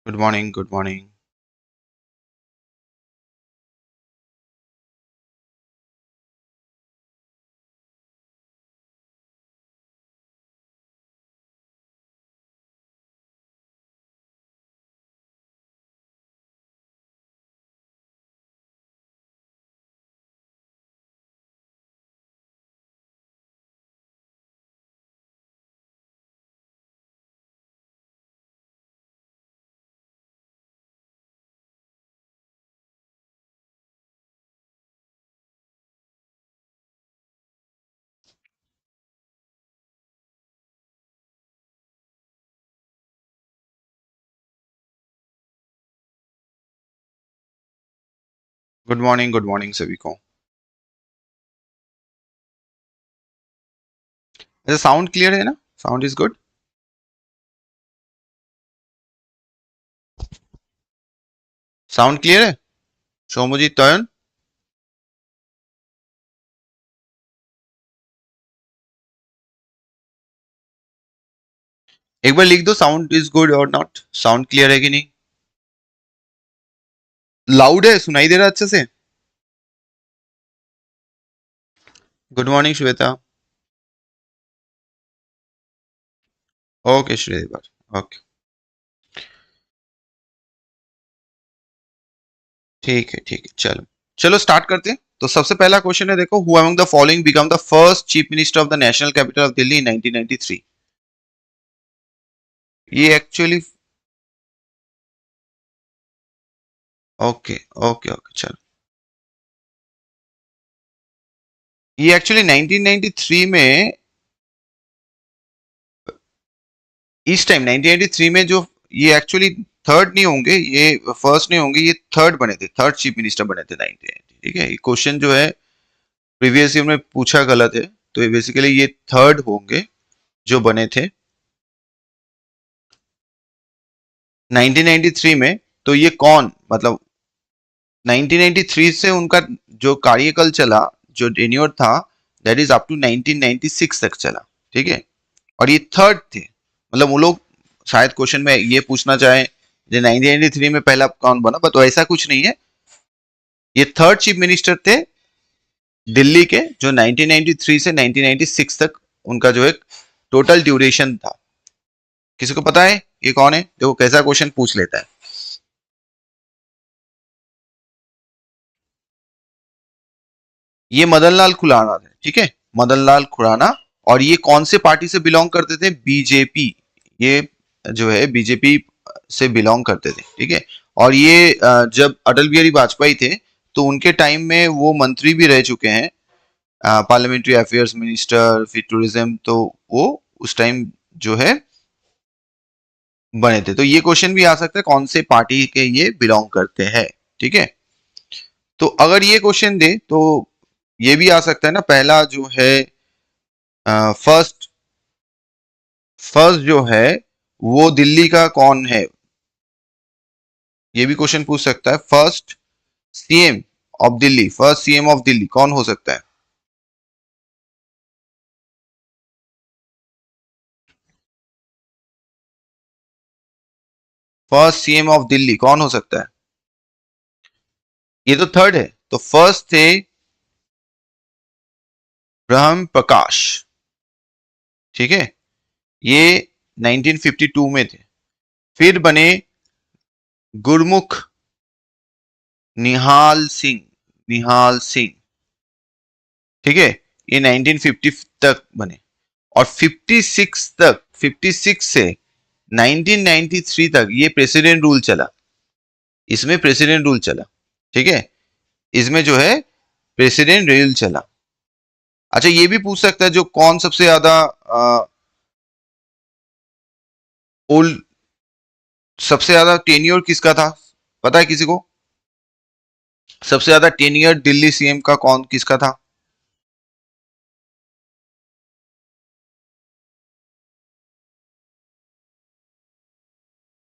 Good morning, good morning. Good morning सभी को। ऐसा साउंड क्लियर है ना? Sound is good. Sound clear है? शोमुजीत तयन। एक बार लिख दो साउंड इज गुड और नॉट। साउंड क्लियर है कि नहीं? लाउड है, सुनाई दे रहा है अच्छे से? Good morning Shweta. ओके श्रीदेवर, ओके। ठीक है चलो। चलो स्टार्ट करते हैं। तो सबसे पहला क्वेश्चन है, देखो, who among the following become the first chief minister of the national capital of Delhi in 1993? ये एक्चुअली ओके ओके ओके चलो। ये एक्चुअली 1993 में, इस टाइम 1983 में जो, ये एक्चुअली थर्ड नहीं होंगे, ये फर्स्ट नहीं होंगे, ये थर्ड बने थे, थर्ड चीफ मिनिस्टर बने थे 1980। ठीक है, ये क्वेश्चन जो है प्रीवियस ईयर में पूछा गलत है, तो ये बेसिकली ये थर्ड होंगे जो बने थे 1993 में। तो ये कौन, मतलब 1993 से उनका जो कार्यकाल चला, जो टेन्योर था, दैट इज अप टू 1996 तक चला। ठीक है, और ये थर्ड थे। मतलब वो लोग शायद क्वेश्चन में ये पूछना चाहे जो 1993 में पहला कौन बना, बट तो ऐसा कुछ नहीं है। ये थर्ड चीफ मिनिस्टर थे दिल्ली के, जो 1993 से 1996 तक उनका जो एक टोटल ड्यूरेशन था। किसी को पता है ये कौन है? देखो कैसा क्वेश्चन पूछ लेता है। ये मदन लाल खुराना थे। ठीक है, मदन लाल खुराना। और ये कौन से पार्टी से बिलोंग करते थे? बीजेपी। ये जो है बीजेपी से बिलोंग करते थे। ठीक है, और ये जब अटल बिहारी वाजपेयी थे, तो उनके टाइम में वो मंत्री भी रह चुके हैं, पार्लियामेंट्री अफेयर्स मिनिस्टर, फिर टूरिज्म। तो वो उस टाइम जो है बने थे। तो ये क्वेश्चन भी आ सकता है, कौन से पार्टी के ये बिलोंग करते हैं। ठीक है, तो अगर ये क्वेश्चन दे तो ये भी आ सकता है ना, पहला जो है फर्स्ट फर्स्ट जो है वो दिल्ली का कौन है? ये भी क्वेश्चन पूछ सकता है। First CM of Delhi, first CM of Delhi कौन हो सकता है? फर्स्ट सीएम ऑफ दिल्ली कौन हो सकता है? ये तो थर्ड है, तो फर्स्ट थे ब्रह्म प्रकाश। ठीक है, ये 1952 में थे। फिर बने गुरमुख निहाल सिंह, निहाल सिंह। ठीक है, ये 1950 तक बने। और 56 तक, 56 से 1993 तक ये प्रेसिडेंट रूल चला। इसमें प्रेसिडेंट रूल चला। ठीक है, इसमें जो है प्रेसिडेंट रूल चला। अच्छा, ये भी पूछ सकता है जो कौन सबसे ज्यादा ओल्ड, सबसे ज्यादा टेन्योर किसका था? पता है किसी को? सबसे ज्यादा टेन्योर दिल्ली सीएम का कौन, किसका था?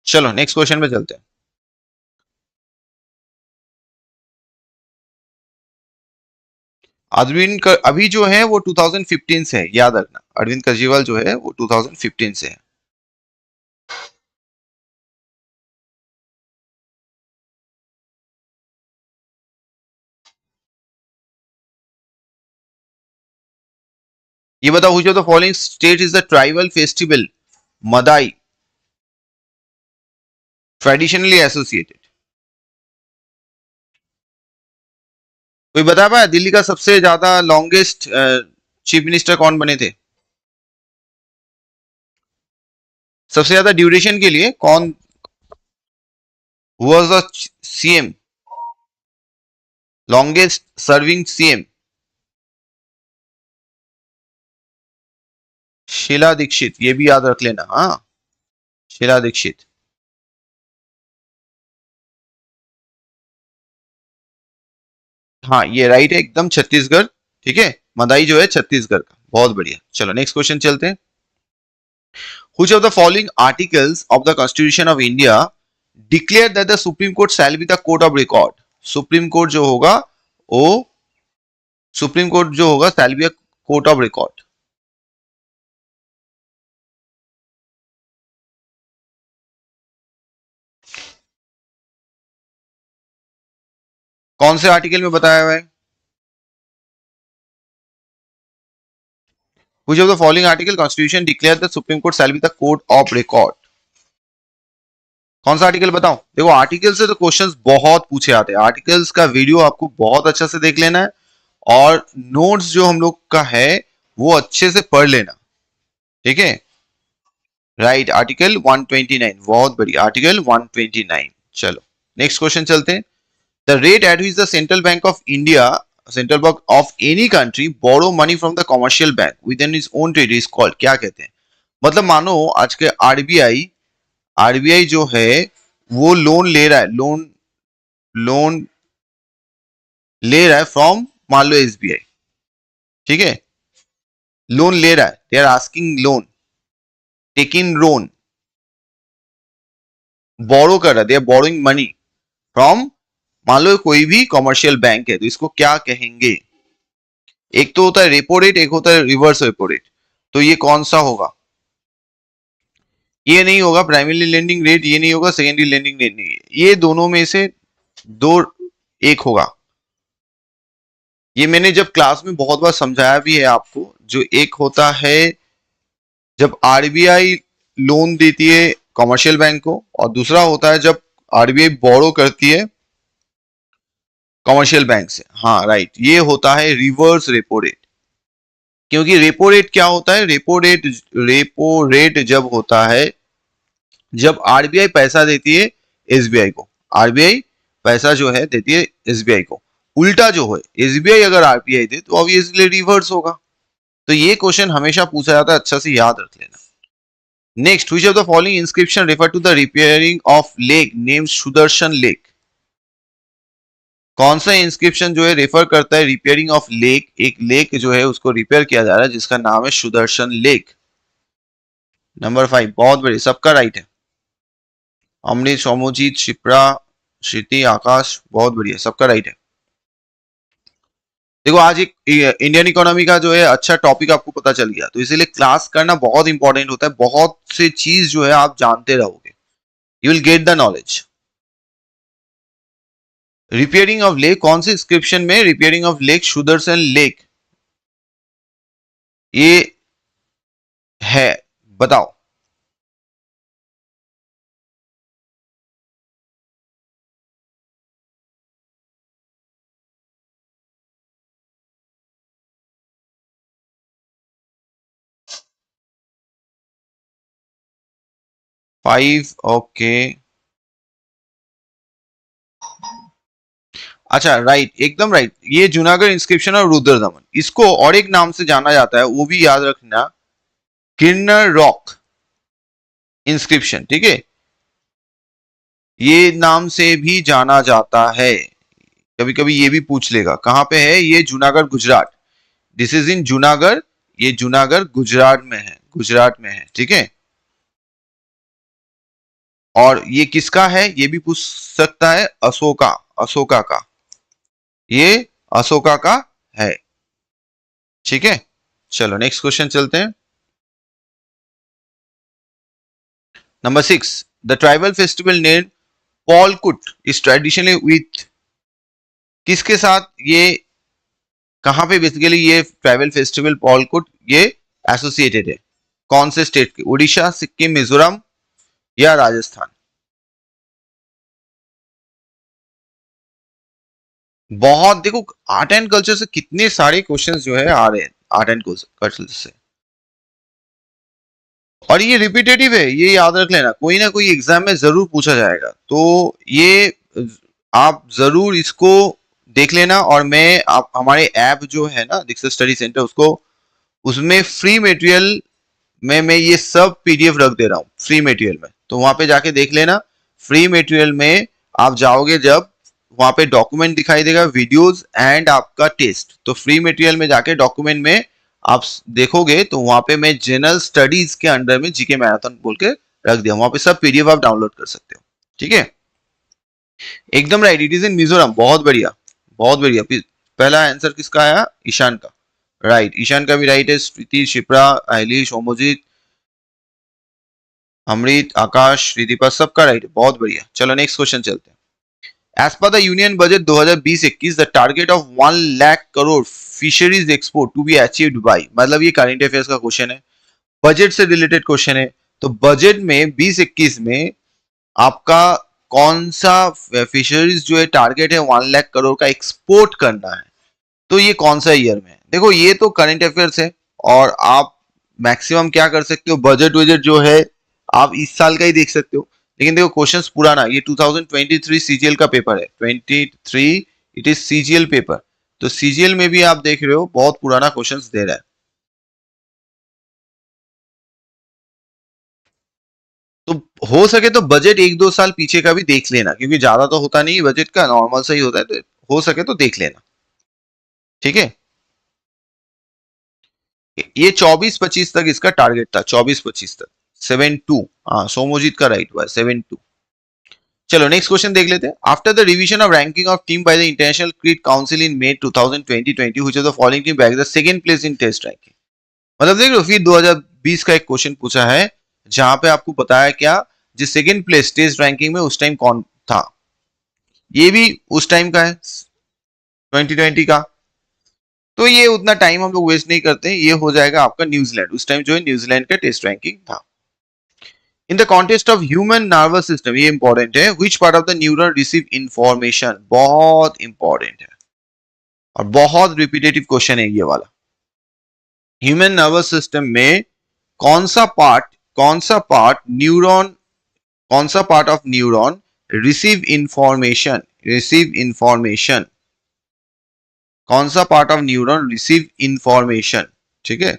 चलो नेक्स्ट क्वेश्चन पे चलते हैं। अरविंद अभी जो है वो 2015 से है, याद रखना। अरविंद केजरीवाल जो है वो 2015 से है। ये बताओ which of the following state is the tribal festival Madai traditionally associated? कोई बता पाया दिल्ली का सबसे ज्यादा लॉन्गेस्ट चीफ मिनिस्टर कौन बने थे? सबसे ज्यादा ड्यूरेशन के लिए कौन was the CM, longest serving CM? Sheila Dikshit, ये भी याद रख लेना। हाँ, शीला दीक्षित। हाँ, ये राइट है एकदम, छत्तीसगढ़। ठीक है, मदाई जो है छत्तीसगढ़ का। बहुत बढ़िया। चलो नेक्स्ट क्वेश्चन चलते हैं। Which of the following articles of the Constitution of India declare that the Supreme Court shall be the court of record? Supreme court जो होगा वो सुप्रीम कोर्ट जो होगा shall be a court of record. कौन से article में बताया हुआ है? Which of the following article Constitution declare the Supreme Court shall be the court of record? कौन सा आर्टिकल बताओ? देखो आर्टिकल से तो क्वेश्चंस बहुत पूछे आते हैं। आर्टिकल्स का वीडियो आपको बहुत अच्छा से देख लेना है और नोट्स जो हम लोग का है वो अच्छे से पढ़ लेना। ठीक है, राइट, आर्टिकल 129, बहुत बढ़िया, आर्टिकल 129। चलो नेक्स्ट क्वेश्चन चलते हैं। The rate at which the central bank of India, central bank of any country borrow money from the commercial bank within its own trade is called, क्या कहते हैं? मतलब मानो आज के आरबीआई जो है वो लोन ले रहा है, लोन ले रहा है फ्रॉम मान लो एसबीआई। ठीक है, लोन ले रहा है, they are asking loan, taking loan, borrow कर रहा है, they are borrowing money from मान लो कोई भी कमर्शियल बैंक है, तो इसको क्या कहेंगे? एक तो होता है रेपो रेट, एक होता है रिवर्स रेपो रेट। तो ये कौन सा होगा? ये नहीं होगा प्राइमरी लेंडिंग रेट, ये नहीं होगा सेकेंडरी लेंडिंग रेट, नहीं, ये दोनों में से दो एक होगा। ये मैंने जब क्लास में बहुत बार समझाया भी है आपको। जो एक होता है जब आरबीआई लोन देती है कमर्शियल बैंक को, और दूसरा होता है जब आरबीआई बोरो करती है कमर्शियल बैंक से। हाँ राइट, ये होता है रिवर्स रेपो रेट। क्योंकि रेपो रेट क्या होता है? रेपो रेट जब होता है जब आरबीआई पैसा देती है एसबीआई को, आरबीआई पैसा जो है देती है एसबीआई को। उल्टा जो है एसबीआई अगर आरबीआई दे तो ऑब्वियसली रिवर्स होगा। तो ये क्वेश्चन हमेशा पूछा जाता है, अच्छा से याद रख लेना। Next, which of the following inscription refer to the repairing of lake named Sudarshan lake? कौन सा इंस्क्रिप्शन जो है रेफर करता है रिपेयरिंग ऑफ लेक, एक लेक जो है उसको रिपेयर किया जा रहा है जिसका नाम है सुदर्शन लेक? नंबर 5, बहुत बड़ी, सबका राइट है। अमृत, सोमोजीत, शिप्रा, श्रुति, आकाश, बहुत बढ़िया, सबका राइट है। देखो आज एक इंडियन इकोनॉमी का जो है अच्छा टॉपिक आपको पता चल गया, तो इसीलिए क्लास करना बहुत इंपॉर्टेंट होता है। बहुत से चीज जो है आप जानते रहोगे, you will get the knowledge. Repairing of lake, कौन से इंस्क्रिप्शन में repairing of lake Sudarshan lake ये है, बताओ? फाइव, ओके, अच्छा राइट, एकदम राइट। ये जूनागढ़ इंस्क्रिप्शन और रुद्र दमन, इसको और एक नाम से जाना जाता है, वो भी याद रखना, किन्नर रॉक इंस्क्रिप्शन। ठीक है, ये नाम से भी जाना जाता है। कभी कभी ये भी पूछ लेगा कहां पे है ये, Junagadh Gujarat, this is in Junagadh, ये जूनागढ़ गुजरात में है, गुजरात में है। ठीक है, और ये किसका है ये भी पूछ सकता है, अशोका, अशोका का, ये अशोका का है। ठीक है, चलो नेक्स्ट क्वेश्चन चलते हैं। Number 6, the tribal festival name Paulkut is traditionally with, किसके साथ ये कहाँ पे बेसिकली ये ट्राइबल फेस्टिवल पॉलकुट ये एसोसिएटेड है? कौन से स्टेट के? उड़ीसा, सिक्किम, मिजोरम या राजस्थान? बहुत देखो, आर्ट एंड कल्चर से कितने सारे क्वेश्चंस जो है आ रहे हैं, आर्ट एंड कल्चर से। और ये रिपीटेटिव है, ये याद रख लेना, कोई ना कोई एग्जाम में जरूर पूछा जाएगा, तो ये आप जरूर इसको देख लेना। और मैं आप हमारे ऐप जो है ना दीक्षित स्टडी सेंटर, उसको उसमें फ्री मटेरियल में मैं ये सब पीडीएफ रख दे रहा हूँ फ्री मटेरियल में, तो वहां पे जाके देख लेना। फ्री मटेरियल में आप जाओगे जब, वहां पे डॉक्यूमेंट दिखाई देगा, वीडियोस एंड आपका टेस्ट। तो फ्री मटेरियल में जाके डॉक्यूमेंट में आप देखोगे तो वहां पे मैं जनरल स्टडीज के अंडर में जीके मैराथन बोल के रख दिया, वहां पे सब पीडीएफ आप डाउनलोड कर सकते हो। ठीक है, एकदम राइट, इट इज इन मिजोरम। बहुत बढ़िया, बहुत बढ़िया। पहला आंसर किसका आया? ईशान का। राइट, ईशान का भी राइट है। स्वीति, शिप्रा, आयली, सोमोजीत, अमृत, आकाश, श्रीदीपा, सबका राइट है। बहुत बढ़िया। चलो नेक्स्ट क्वेश्चन चलते हैं। As per the Union Budget 2020-21, the target of 1 lakh crore fisheries export to be achieved by, मतलब ये करंट अफेयर्स का क्वेश्चन है, बजट से रिलेटेड क्वेश्चन है। तो बजट में 2021 में आपका कौन सा फिशरीज जो है टारगेट है 1 लाख करोड़ का एक्सपोर्ट करना है, तो ये कौन सा ईयर में है? देखो ये तो करंट अफेयर्स है, और आप मैक्सिमम क्या कर सकते हो, बजट वजट जो है आप इस साल का ही देख सकते हो। लेकिन देखो क्वेश्चंस पुराना, ये 2023 सीजीएल का पेपर है, 23 इट इज सीजीएल पेपर। तो सीजीएल में भी आप देख रहे हो बहुत पुराना क्वेश्चंस दे रहा है। तो हो सके तो बजट 1-2 साल पीछे का भी देख लेना, क्योंकि ज्यादा तो होता नहीं बजट का, नॉर्मल से ही होता है, तो हो सके तो देख लेना। ठीक है, ये 24-25 तक इसका टारगेट था, 24-25 तक। 7-2, हाँ सोमोजीत का राइट हुआ, 7-2। चलो नेक्स्ट क्वेश्चन देख लेते हैं। After the revision of ranking of team by the international cricket council in May 2020, which of the following team bag the second place in test ranking? मतलब देख लो, फिर 2020 का एक क्वेश्चन पूछा है, जहां पे आपको बताया क्या, जिस सेकंड प्लेस टेस्ट रैंकिंग में उस टाइम कौन था। ये भी उस टाइम का है, 2020 का। तो ये उतना टाइम हम लोग वेस्ट नहीं करते, ये हो जाएगा आपका न्यूजीलैंड। उस टाइम जो है न्यूजीलैंड का टेस्ट रैंकिंग था। In the contest of human nervous system, ये इंपॉर्टेंट है, which part of the neuron receive information, बहुत इंपॉर्टेंट है और बहुत रिपीटेटिव क्वेश्चन है ये वाला। ह्यूमन नर्वस सिस्टम में कौन सा पार्ट, कौन सा पार्ट न्यूरॉन, कौन सा part of neuron receive information, receive information, कौन सा part of neuron receive information? ठीक है,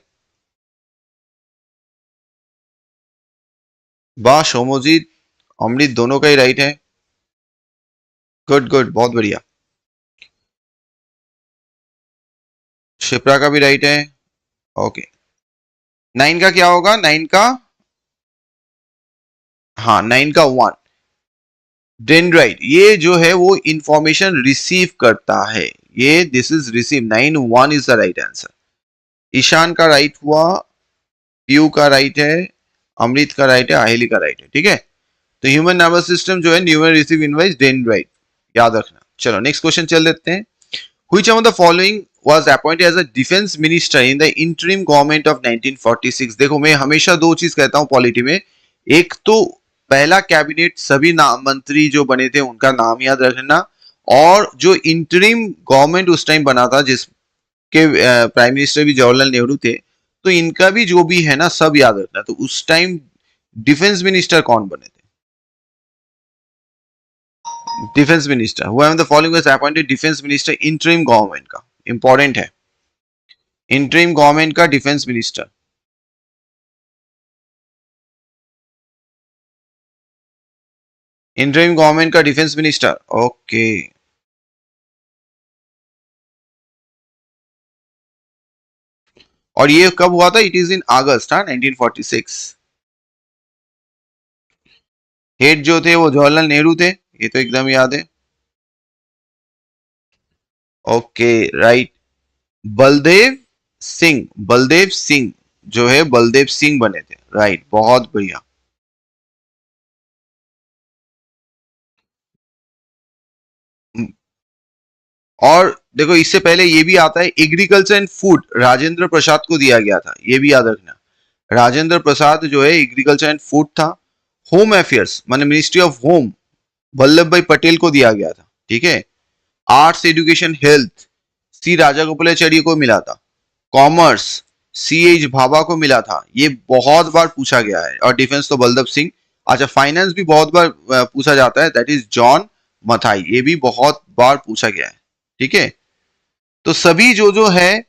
वाह सोमोजीत, अमृत, दोनों का ही राइट है। गुड गुड, बहुत बढ़िया। शिप्रा का भी राइट है। ओके, 9 का क्या होगा? 9 का, हाँ 9 का 1, डेंड्राइट। ये जो है वो इंफॉर्मेशन रिसीव करता है, ये this is receive. 9-1 is the right answer. Ishan का राइट हुआ, पीयू का राइट है, अमृत का राइट है, आहेली का राइट है। ठीक है, तो ह्यूमन नर्वस सिस्टम जो है न्यूमन रिसीव इनवाइस डेंड्राइट, याद रखना। चलो नेक्स्ट क्वेश्चन चल देते हैं। Which among the following was appointed as a defense minister in the interim government of 1946? देखो मैं हमेशा दो चीज कहता हूं पॉलिटी में, एक तो पहला कैबिनेट सभी नाम मंत्री जो बने थे उनका नाम याद रखना, और जो इंटरिम गवर्नमेंट उस टाइम बना था जिसके प्राइम मिनिस्टर भी जवाहरलाल नेहरू थे, तो इनका भी जो भी है ना सब याद रखना। तो उस टाइम डिफेंस मिनिस्टर कौन बने थे? Defence minister, who am the following was appointed defence minister interim government का, इंपॉर्टेंट है, इंटरिम गवर्नमेंट का डिफेंस मिनिस्टर। इंटरिम गवर्नमेंट का डिफेंस मिनिस्टर, ओके। और ये कब हुआ था? It is in August 1946। Head जो थे वो जवाहरलाल नेहरू थे, ये तो एकदम याद है। ओके राइट, बलदेव सिंह, बलदेव सिंह जो है बलदेव सिंह बने थे, राइट, बहुत बढ़िया। और देखो इससे पहले ये भी आता है, agriculture and food Rajendra Prasad को दिया गया था, ये भी याद रखना। राजेंद्र प्रसाद जो है एग्रीकल्चर एंड फूड था। होम अफेयर्स माने मिनिस्ट्री ऑफ होम वल्लभ भाई पटेल को दिया गया था, ठीक है। आर्ट्स एजुकेशन हेल्थ सी राजागोपालाचार्य को मिला था। कॉमर्स सी एच भाभा को मिला था, ये बहुत बार पूछा गया है। और डिफेंस तो बलदेव सिंह। अच्छा, फाइनेंस भी बहुत बार पूछा जाता है, दैट इज जॉन मथाई, ये भी बहुत बार पूछा गया है, ठीक है। तो सभी जो है,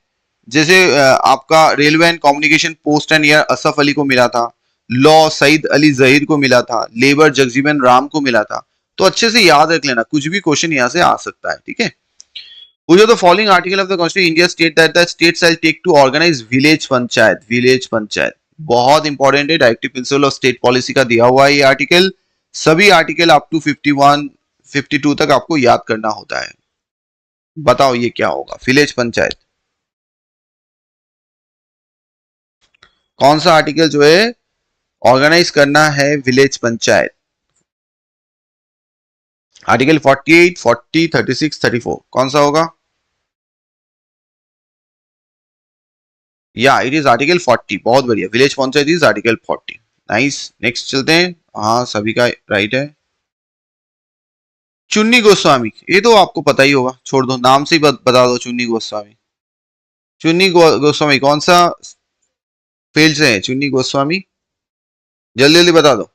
जैसे आपका railway and communication post and air Asaf Ali को मिला था। लॉ सईद अली जहीर को मिला था। लेबर जगजीवन राम को मिला था। तो अच्छे से याद रख लेना, कुछ भी क्वेश्चन यहां से आ सकता है, ठीक है। Which of the following article of the Constitution India state that the state shall take to organize village panchayat? Village panchayat बहुत इंपॉर्टेंट है, directive principle of state policy का दिया हुआ है ये आर्टिकल। सभी आर्टिकल अप टू 51 52 तक आपको याद करना होता है। बताओ ये क्या होगा, विलेज पंचायत कौन सा आर्टिकल जो है ऑर्गेनाइज करना है विलेज पंचायत? आर्टिकल 48, 40, 36, 34 कौन सा होगा? या इट इज आर्टिकल 40, बहुत बढ़िया, village panchayat is article 40। Nice, next चलते हैं। हाँ सभी का राइट है। चुन्नी गोस्वामी, ये तो आपको पता ही होगा, छोड़ दो, नाम से ही बता दो, चुन्नी गोस्वामी। चुन्नी गोस्वामी कौन सा फील्ड से है चुन्नी गोस्वामी? जल्दी जल्दी बता दो।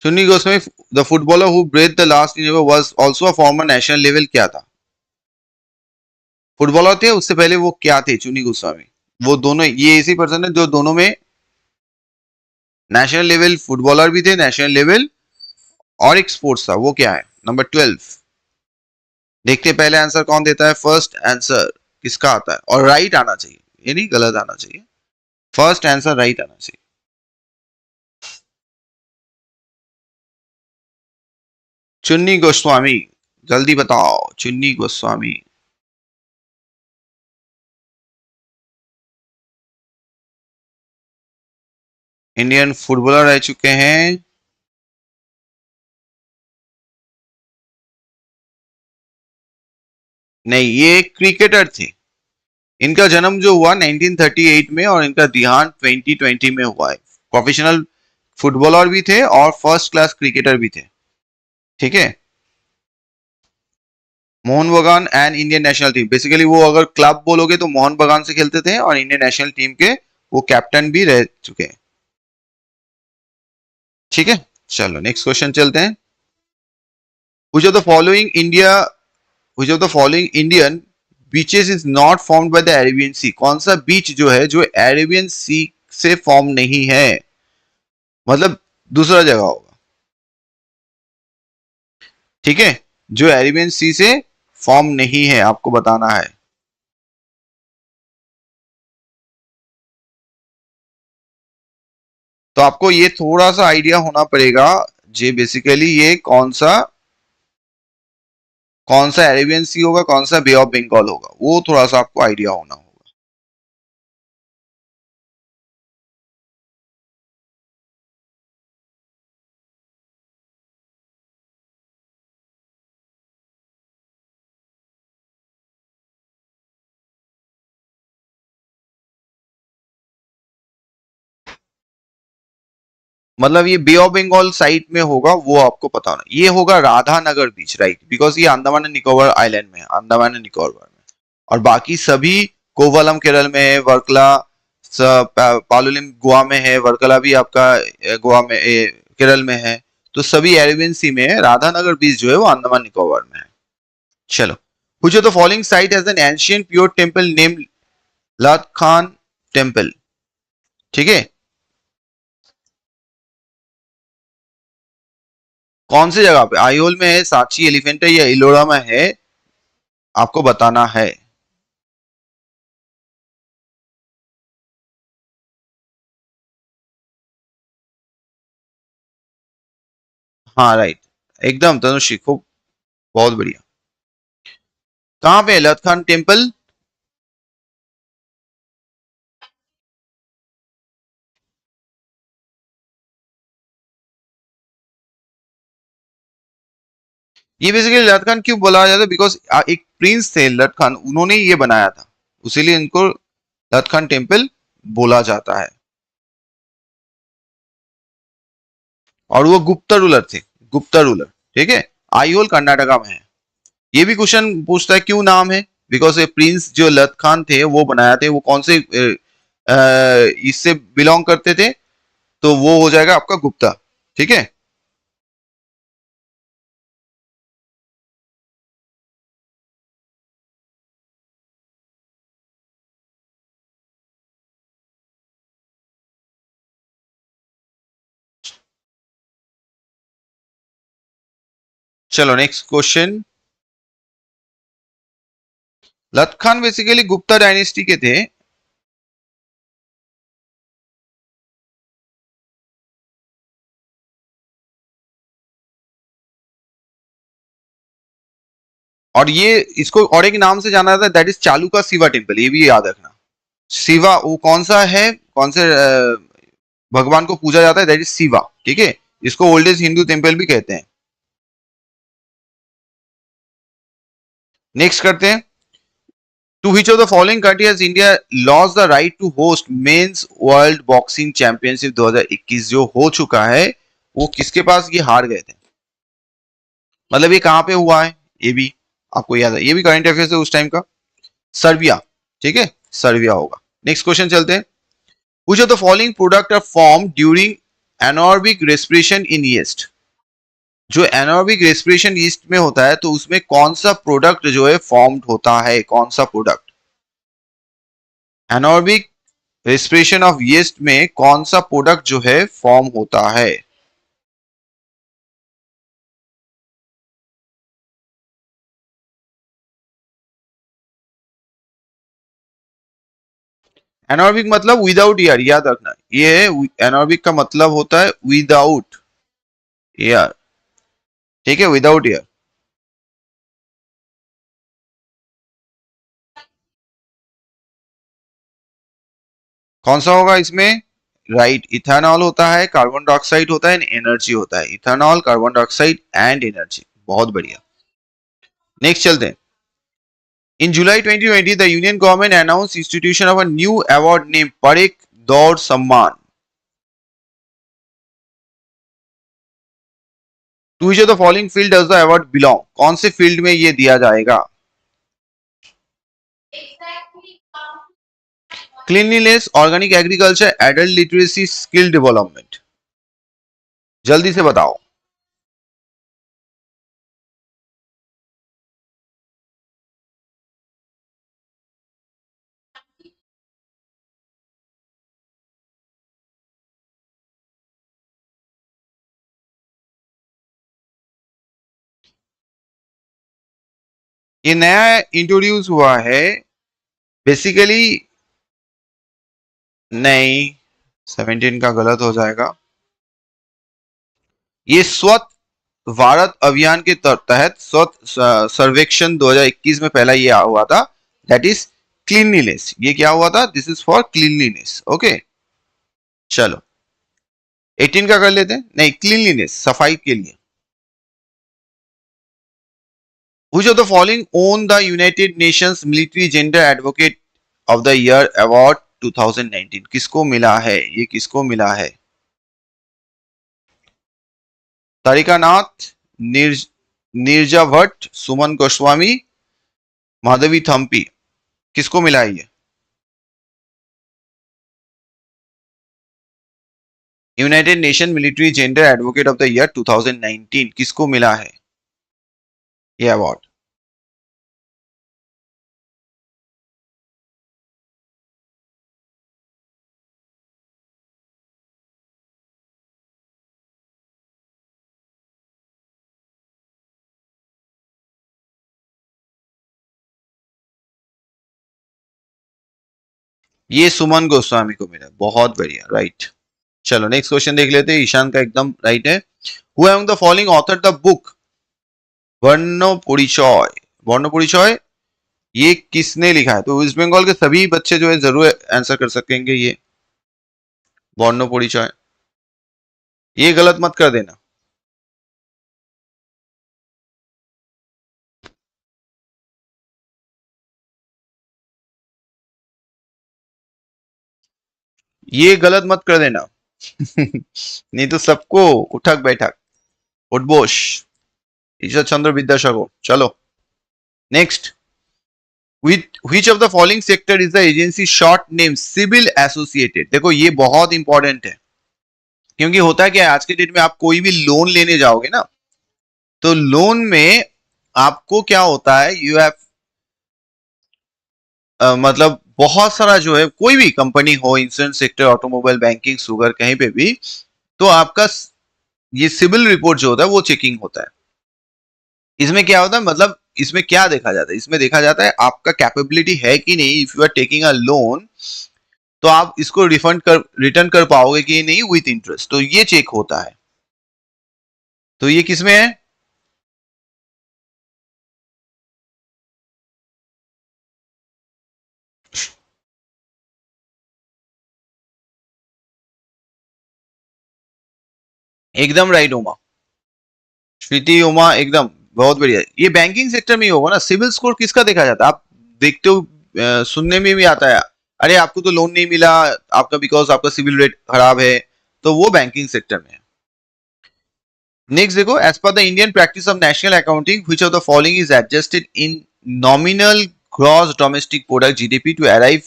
Chunni Goswami the footballer who breath the last in was also a former national level, क्या था? फुटबॉलर थे, उससे पहले वो क्या थे चुन्नी गोस्वामी? वो दोनों, ये ऐसी पर्सन है जो दोनों में नेशनल लेवल फुटबॉलर भी थे, नेशनल लेवल और एक स्पोर्ट्स था, वो क्या है? नंबर 12। देखते पहले आंसर कौन देता है, फर्स्ट आंसर किसका आता है, और राइट आना चाहिए, ये नहीं गलत आना चाहिए, फर्स्ट आंसर राइट आना चाहिए। चुन्नी गोस्वामी, जल्दी बताओ, चुन्नी गोस्वामी। इंडियन फुटबॉलर रह चुके हैं। नहीं, ये क्रिकेटर थे। इनका जन्म जो हुआ 1938 में और इनका देहांत 2020 में हुआ है। प्रोफेशनल फुटबॉलर भी थे और फर्स्ट क्लास क्रिकेटर भी थे, ठीक है। मोहन बगान and Indian national team, basically वो अगर क्लब बोलोगे तो मोहन बगान से खेलते थे, और इंडियन नेशनल टीम के वो कैप्टन भी रह चुके हैं, ठीक है। चलो नेक्स्ट क्वेश्चन चलते हैं। Which of the following India, which of the following Indian beaches is not formed by the Arabian Sea? कौन सा बीच जो है जो अरेबियन सी से फॉर्म नहीं है, मतलब दूसरा जगह होगा, ठीक है, जो अरेबियन सी से फॉर्म नहीं है, आपको बताना है। तो आपको ये थोड़ा सा आइडिया होना पड़ेगा, जे बेसिकली ये कौन सा अरेबियन सी होगा, कौन सा बे ऑफ बंगाल होगा, वो थोड़ा सा आपको आइडिया होना होगा। मतलब ये बे ऑफ बंगाल साइड में होगा, वो आपको पता होना, ये होगा राधानगर बीच, राइट, बिकॉज ये अंडमान एंड निकोबार आइलैंड में है, अंडमान एंड निकोबार में। और बाकी सभी कोवलम केरल में है, वर्कला पालोलिम गोवा में है, वर्कला भी आपका गोवा में केरल में है। तो सभी अरेबियन सी में है, राधानगर बीच जो है वो अंडमान निकोबार में है। चलो, which of the following site has an ancient pure temple named Lat Khan temple, ठीक है। कौन सी जगह पे, आयोल में है, साची एलिफेंट है, या इलोरा में है, आपको बताना है। हाँ राइट, एकदम तनुश्री, खूब, बहुत बढ़िया। कहाँ पे है लत खान टेम्पल? ये बेसिकली लत खान क्यों बोला जाता है, बिकॉज एक प्रिंस थे लत खान, उन्होंने ये बनाया था, उसीलिए इनको लत खान टेम्पल बोला जाता है। और वो गुप्ता रूलर थे, गुप्ता रूलर, ठीक है। आईहोल कर्नाटका में है। ये भी क्वेश्चन पूछता है क्यों नाम है, बिकॉज ये प्रिंस जो लत खान थे वो बनाया थे, वो कौन से इससे बिलोंग करते थे, तो वो हो जाएगा आपका गुप्ता, ठीक है। चलो नेक्स्ट क्वेश्चन। लत खान बेसिकली गुप्ता डायनेस्टी के थे। और ये इसको और एक नाम से जाना जाता है, that is Chalukya Shiva temple, ये भी याद रखना। शिवा वो कौन सा है, कौन से भगवान को पूजा जाता है, दैट इज शिवा, ठीक है। इसको ओल्डेस्ट हिंदू टेम्पल भी कहते हैं। नेक्स्ट करते हैं। To which of the following country has India lost the right to host men's world boxing championship 2021 जो हो चुका है, वो किसके पास ये हार गए थे, मतलब ये कहां पे हुआ है, ये भी आपको याद है, ये भी करंट अफेयर्स है उस टाइम का। सर्बिया, ठीक है, सर्बिया होगा। नेक्स्ट क्वेश्चन चलते हैं। Which of the following product are formed during anaerobic respiration in yeast? जो एनारोबिक रेस्पिरेशन यीस्ट में होता है, तो उसमें कौन सा प्रोडक्ट जो है फॉर्म्ड होता है, कौन सा product anaerobic respiration of yeast में कौन सा प्रोडक्ट जो है फॉर्म होता है। एनारोबिक मतलब विदाउट एयर, याद रखना, ये है एनारोबिक का मतलब होता है विदाउट एयर, ठीक है, विदाउट एयर। कौन सा होगा इसमें, राइट, इथेनॉल होता है, कार्बन डाइऑक्साइड होता है, एनर्जी होता है, ethanol, carbon dioxide and energy, बहुत बढ़िया। नेक्स्ट चलते हैं। In July 2020 the union government announce institution of a new award name परेख दौड़ सम्मान। To which of the following field does the award belong, कौन से फील्ड में ये दिया जाएगा। Cleanliness, organic agriculture, adult literacy, skill development, जल्दी से बताओ। ये नया इंट्रोड्यूस हुआ है बेसिकली, नहीं 17 का गलत हो जाएगा। ये स्वच्छ भारत अभियान के तहत स्वच्छ सर्वेक्षण 2021 में पहला ये हुआ था, दैट इज क्लीनलीनेस, ये क्या हुआ था, this is for cleanliness, okay. चलो 18 का कर लेते हैं, नहीं क्लीनलीनेस, सफाई के लिए। Which of the following own the United Nations Military Gender Advocate of the Year Award 2019, किसको मिला है, ये किसको मिला है। तारिका नाथ, नीरजा भट्ट, सुमन गोस्वामी, माधवी थम्पी, किसको मिला है ये। United nation military gender advocate of the year 2019 किसको मिला है ये अवार्ड। ये सुमन गोस्वामी को मिला, बहुत बढ़िया, राइट। चलो नेक्स्ट क्वेश्चन देख लेते हैं, ईशान का एकदम राइट है। Who among the following author the book वर्ण परिचय, वर्ण परिचय ये किसने लिखा है, तो वेस्ट बंगाल के सभी बच्चे जो है जरूर आंसर कर सकेंगे ये वर्ण परिचय, ये गलत मत कर देना। ये गलत मत कर देना। नहीं तो सबको उठक बैठक, उठबोश, ईश्वर चंद्र विद्यासागर। चलो next. Which of the following sector is the agency short name civil associated? देखो ये बहुत इंपॉर्टेंट है, क्योंकि होता है क्या है, आज के डेट में आप कोई भी लोन लेने जाओगे ना, तो लोन में आपको क्या होता है, यू हैव मतलब बहुत सारा जो है, कोई भी कंपनी हो, insurance sector, automobile, banking, sugar, कहीं पे भी, तो आपका ये सिविल रिपोर्ट जो होता है वो चेकिंग होता है। इसमें क्या होता है, मतलब इसमें क्या देखा जाता है, इसमें देखा जाता है आपका कैपेबिलिटी है कि नहीं। If you are taking a loan, तो आप इसको रिटर्न कर पाओगे कि नहीं विथ इंटरेस्ट, तो ये चेक होता है। तो ये किसमें है? एकदम राइट उमा, श्रुति उमा, एकदम बहुत बढ़िया। ये बैंकिंग सेक्टर में ही होगा ना। सिविल स्कोर किसका देखा जाता है, आप देखते हो, सुनने में भी आता है, अरे आपको तो लोन नहीं मिला आपका, बिकॉज आपका सिविल रेट खराब है, तो वो बैंकिंग सेक्टर में है। नेक्स्ट देखो, as per the Indian practice of national accounting which of the following is adjusted in nominal gross domestic product GDP to arrive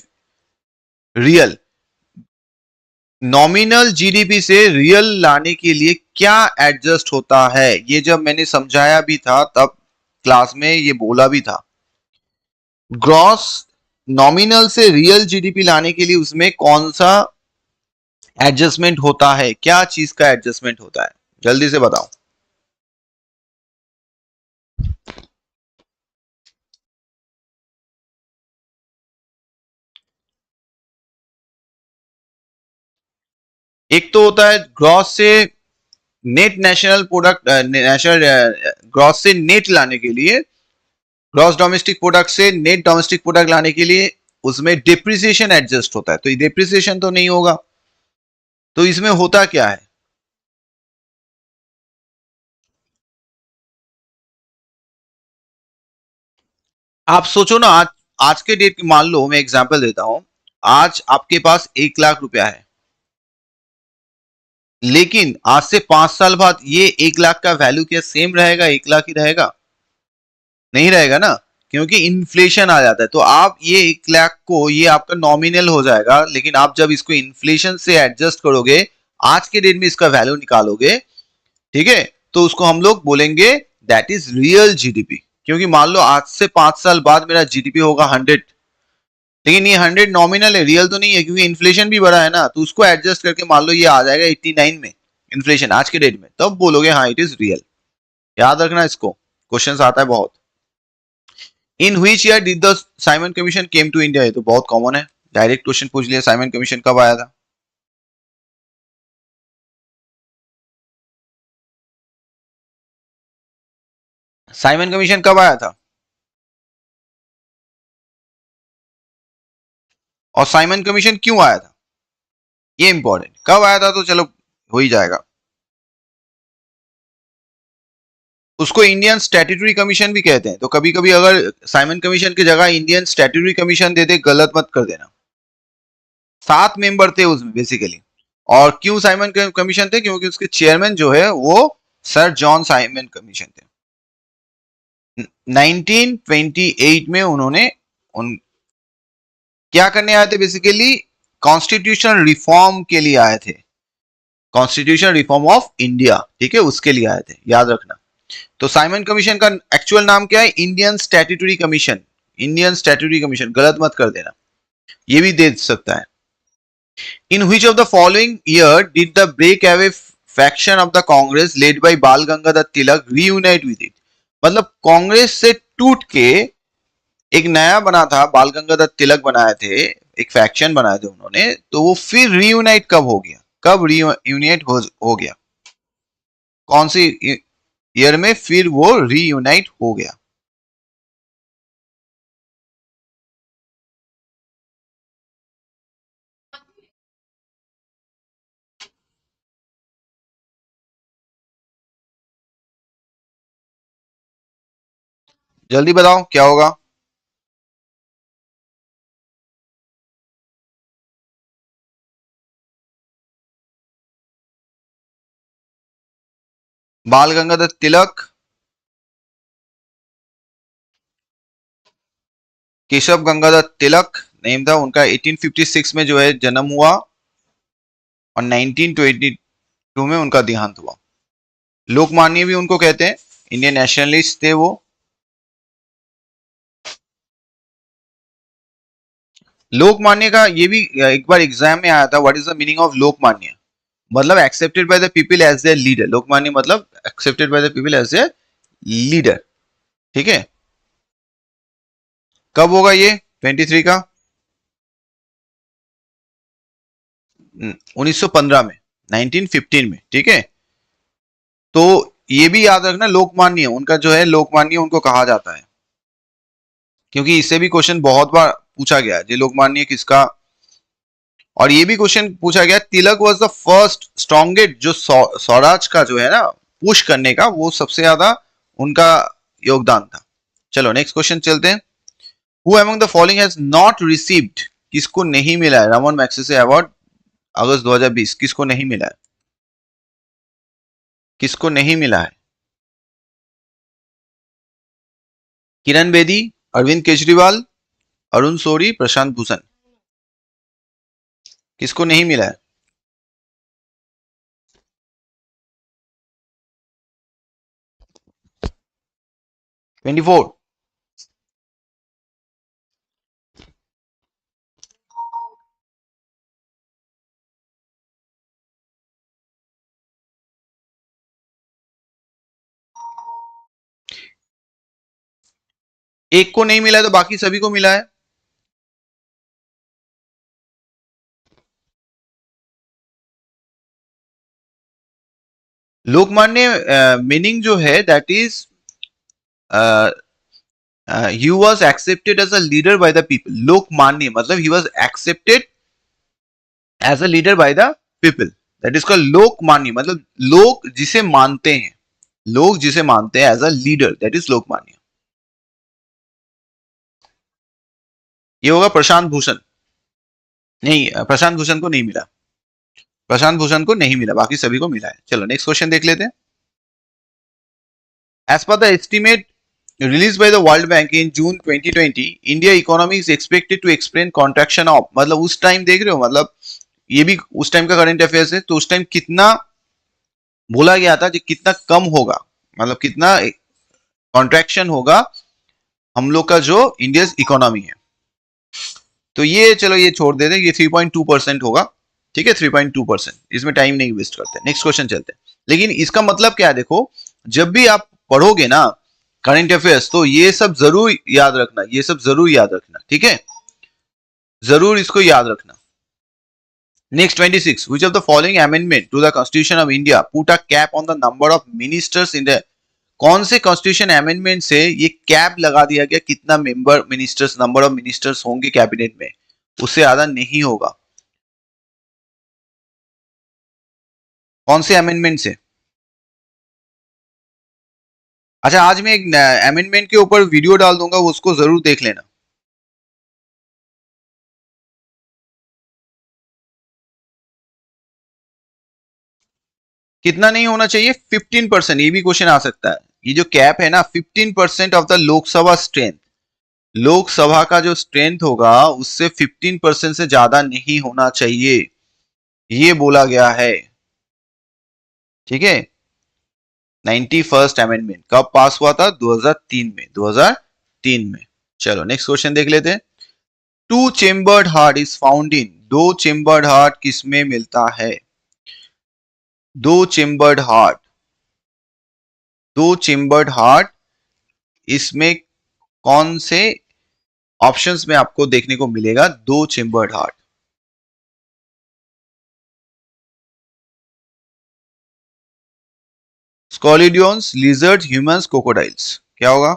real. Nominal GDP से real लाने के लिए क्या एडजस्ट होता है? ये जब मैंने समझाया भी था तब क्लास में ये बोला भी था। ग्रॉस नॉमिनल से रियल जीडीपी लाने के लिए उसमें कौन सा एडजस्टमेंट होता है, क्या चीज का एडजस्टमेंट होता है, जल्दी से बताओ। एक तो होता है ग्रॉस से net national product, national gross से नेट लाने के लिए, ग्रॉस डोमेस्टिक प्रोडक्ट से नेट डोमेस्टिक प्रोडक्ट लाने के लिए उसमें डिप्रिसिएशन एडजस्ट होता है, तो ये डिप्रिसिएशन तो नहीं होगा। तो इसमें होता क्या है? आप सोचो ना, आज आज के डेट की मान लो, मैं एग्जांपल देता हूं, आज आपके पास 1 लाख रुपया है, लेकिन आज से 5 साल बाद ये 1 लाख का वैल्यू क्या सेम रहेगा, 1 लाख ही रहेगा? नहीं रहेगा ना, क्योंकि इन्फ्लेशन आ जाता है। तो आप ये 1 लाख को, ये आपका नॉमिनल हो जाएगा, लेकिन आप जब इसको इन्फ्लेशन से एडजस्ट करोगे, आज के डेट में इसका वैल्यू निकालोगे, ठीक है, तो उसको हम लोग बोलेंगे दैट इज रियल जीडीपी। क्योंकि मान लो आज से 5 साल बाद मेरा जीडीपी होगा 100, लेकिन ये 100 नॉमिनल है, रियल तो नहीं है, क्योंकि इन्फ्लेशन भी बढ़ा है ना, तो उसको एडजस्ट करके मान लो ये आ जाएगा 89 में, इन्फ्लेशन आज के डेट में, तब बोलोगे हाँ इट इज रियल। याद रखना इसको, क्वेश्चंस आता है बहुत। In which year did the Simon commission came to India? ये तो बहुत कॉमन है, डायरेक्ट क्वेश्चन पूछ लिया, साइमन कमीशन कब आया था? साइमन कमीशन कब आया था? और साइमन कमीशन क्यों आया था, ये इंपॉर्टेंट, कब आया था तो चलो हो ही जाएगा। उसको इंडियन स्टैट्यूटरी कमीशन भी कहते हैं, तो कभी कभी अगर साइमन कमीशन की जगह इंडियन स्टैट्यूटरी कमीशन दे दे, गलत मत कर देना। 7 मेंबर थे उसमें बेसिकली। और क्यों साइमन कमीशन थे? क्योंकि उसके चेयरमैन जो है वो सर जॉन साइमन कमीशन थे। 1928 में उन्होंने उन क्या करने आए थे, बेसिकली कॉन्स्टिट्यूशनल रिफॉर्म के लिए आए थे, कॉन्स्टिट्यूशन रिफॉर्म ऑफ इंडिया, ठीक है, उसके लिए आए थे, याद रखना। तो साइमन कमीशन का एक्चुअल नाम क्या है? Indian statutory commission, Indian statutory commission, गलत मत कर देना, ये भी दे सकता है। In which of the following year did the break away faction of the Congress led by Bal Gangadhar Tilak reunite with it? मतलब कांग्रेस से टूट के एक नया बना था, बाल गंगाधर तिलक बनाए थे, एक फैक्शन बनाए थे उन्होंने, तो वो फिर रीयूनाइट कब हो गया, कब रीयूनाइट हो गया, कौन सी ईयर में फिर वो रीयूनाइट हो गया? जल्दी बताओ क्या होगा। बाल गंगाधर तिलक, केशव गंगाधर तिलक नेम था उनका, 1856 में जो है जन्म हुआ और 1922 में उनका देहांत हुआ। लोकमान्य भी उनको कहते हैं, इंडियन नेशनलिस्ट थे वो। लोकमान्य का ये भी एक बार एग्जाम में आया था, what is the meaning of Lokmanya? मतलब accepted by the people as their leader. Lokmanya मतलब accepted by the people as their leader. ठीक है, कब होगा ये 23 का? 1915 में, 1915 में। ठीक है, तो ये भी याद रखना, लोकमान्य उनका जो है, लोकमान्य उनको कहा जाता है, क्योंकि इससे भी क्वेश्चन बहुत बार पूछा गया है, ये लोकमान्य किसका। और ये भी क्वेश्चन पूछा गया, तिलक वाज द फर्स्ट स्ट्रॉन्गेस्ट, जो स्वराज का जो है ना पुश करने का, वो सबसे ज्यादा उनका योगदान था। चलो नेक्स्ट क्वेश्चन चलते हैं। Who among the following has not received, किसको नहीं मिला है रमन मैग्सेसे अवार्ड अगस्त 2020? किसको नहीं मिला है? किसको नहीं मिला है? किरण बेदी, अरविंद केजरीवाल, अरुण सोरी, प्रशांत भूषण। किसको नहीं मिला है? 24। एक को नहीं मिला है तो बाकी सभी को मिला है। लोकमान्य मीनिंग जो है that is he was accepted as a leader by the people। Lokmanya मतलब he was accepted as a leader by the people, that is called Lokmanya. मतलब लोग जिसे मानते हैं, लोग जिसे मानते हैं as a leader, that is Lokmanya. ये होगा प्रशांत भूषण। नहीं, प्रशांत भूषण को नहीं मिला, प्रशांत भूषण को नहीं मिला, बाकी सभी को मिला है। चलो नेक्स्ट क्वेश्चन देख लेते हैं। As per the estimate released by the World Bank in June 2020, India economy is expected to experience contraction of, मतलब उस टाइम देख रहे हो, मतलब ये भी उस टाइम का करंट अफेयर्स है, तो उस टाइम कितना बोला गया था कि कितना कम होगा, मतलब कितना कॉन्ट्रैक्शन होगा हम लोग का जो इंडिया इकोनॉमी है। तो ये चलो ये छोड़ देते, ये 3.2% होगा। ठीक है, 3.2%, इसमें टाइम नहीं वेस्ट करते, नेक्स्ट क्वेश्चन चलते हैं। लेकिन इसका मतलब क्या है, देखो जब भी आप पढ़ोगे ना करंट अफेयर्स, तो ये सब जरूर याद रखना, ये सब जरूर याद रखना। ठीक है, जरूर इसको याद रखना। Next 26, which of the following amendment to the constitution of India put a cap on the number of ministers in the, कौन से कॉन्स्टिट्यूशन अमेंडमेंट से ये कैप लगा दिया गया कितना member ministers, number of ministers होंगे कैबिनेट में, उससे ज्यादा नहीं होगा। कौन से अमेंडमेंट से? अच्छा, आज मैं एक अमेंडमेंट के ऊपर वीडियो डाल दूंगा, उसको जरूर देख लेना। कितना नहीं होना चाहिए? 15%। ये भी क्वेश्चन आ सकता है। ये जो कैप है ना, 15% of the Lok Sabha strength, Lok Sabha का जो स्ट्रेंथ होगा उससे 15% से ज्यादा नहीं होना चाहिए, ये बोला गया है। ठीक है, 91st अमेंडमेंट कब पास हुआ था? 2003 में, 2003 में। चलो नेक्स्ट क्वेश्चन देख लेते हैं। To chambered heart is found in, दो चेम्बर्ड हार्ट किसमें मिलता है? दो चेम्बर्ड हार्ट, दो चेम्बर्ड हार्ट, इसमें कौन से ऑप्शंस में आपको देखने को मिलेगा दो chambered heart? Scoliodons, lizards, humans, crocodiles. क्या होगा?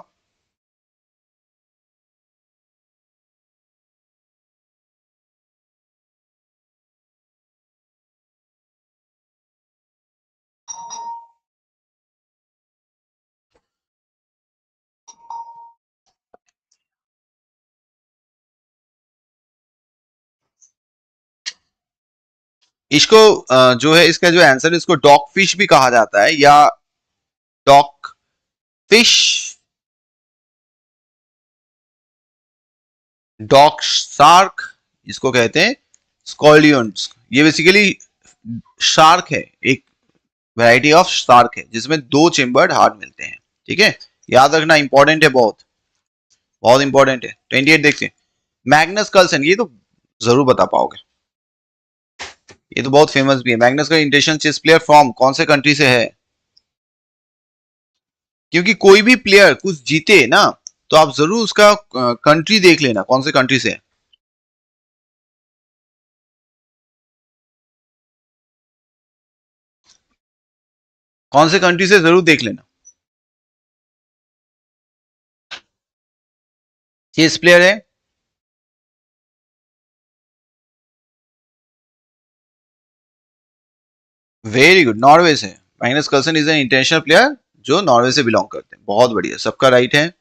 इसको जो है, इसका जो आंसर है, इसको डॉग फिश भी कहा जाता है, या डॉक फिश, डॉक शार्क, इसको कहते हैं स्कॉलियंस। ये बेसिकली शार्क है, एक वैरायटी ऑफ शार्क है जिसमें दो चेम्बर्ड हार्ट मिलते हैं। ठीक है, याद रखना, इंपॉर्टेंट है, बहुत बहुत इंपॉर्टेंट है। 28 देखते हैं, मैग्नस कार्लसन, ये तो जरूर बता पाओगे, ये तो बहुत फेमस भी है। Magnus Carlsen international chess player from कौन से कंट्री से है? क्योंकि कोई भी प्लेयर कुछ जीते ना, तो आप जरूर उसका कंट्री देख लेना, कौन से कंट्री से है। कौन से कंट्री से जरूर देख लेना। चेस प्लेयर है, वेरी गुड, नॉर्वे से। Magnus Carlsen is an international player जो नॉर्वे से बिलोंग करते हैं। बहुत बढ़िया, सबका राइट है।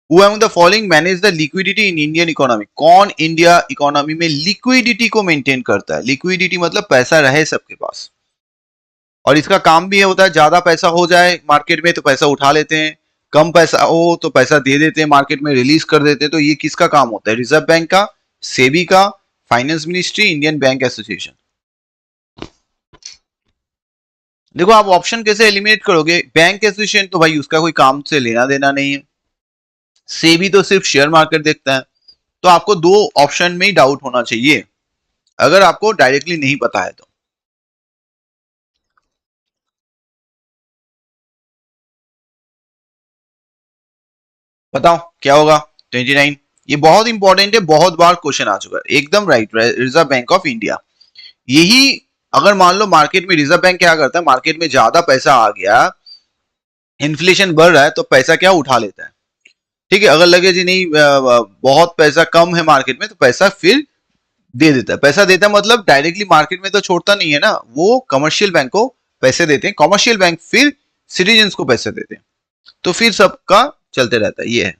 Who among the following manage the liquidity in Indian economy? कौन इंडिया इकोनॉमी में लिक्विडिटी को मेंटेन करता है? लिक्विडिटी मतलब पैसा रहे सबके पास, और इसका काम भी है होता है, ज्यादा पैसा हो जाए मार्केट में तो पैसा उठा लेते हैं, कम पैसा हो तो पैसा दे देते हैं मार्केट में, रिलीज कर देते हैं। तो ये किसका काम होता है? रिजर्व बैंक का, सेबी का, finance ministry, Indian bank association. देखो आप ऑप्शन कैसे एलिमिनेट करोगे? बैंक एसोसिएशन तो भाई उसका कोई काम से लेना देना नहीं है, सेबी तो सिर्फ शेयर मार्केट देखता है। तो आपको दो ऑप्शन में ही डाउट होना चाहिए अगर आपको डायरेक्टली नहीं पता है तो। बताओ क्या होगा? 29। ये बहुत इंपॉर्टेंट है, बहुत बार क्वेश्चन आ चुका है, एकदम right, reserve bank of India. यही, अगर मान लो मार्केट में रिजर्व बैंक क्या करता है, मार्केट में ज्यादा पैसा आ गया, इन्फ्लेशन बढ़ रहा है, तो पैसा क्या उठा लेता है। ठीक है, अगर लगे जी नहीं बहुत पैसा कम है मार्केट में, तो पैसा फिर दे देता है। पैसा देता है मतलब डायरेक्टली मार्केट में तो छोड़ता नहीं है ना, वो कमर्शियल बैंक को पैसे देते हैं, कमर्शियल बैंक फिर सिटीजन्स को पैसे देते हैं, तो फिर सबका चलते रहता है। ये है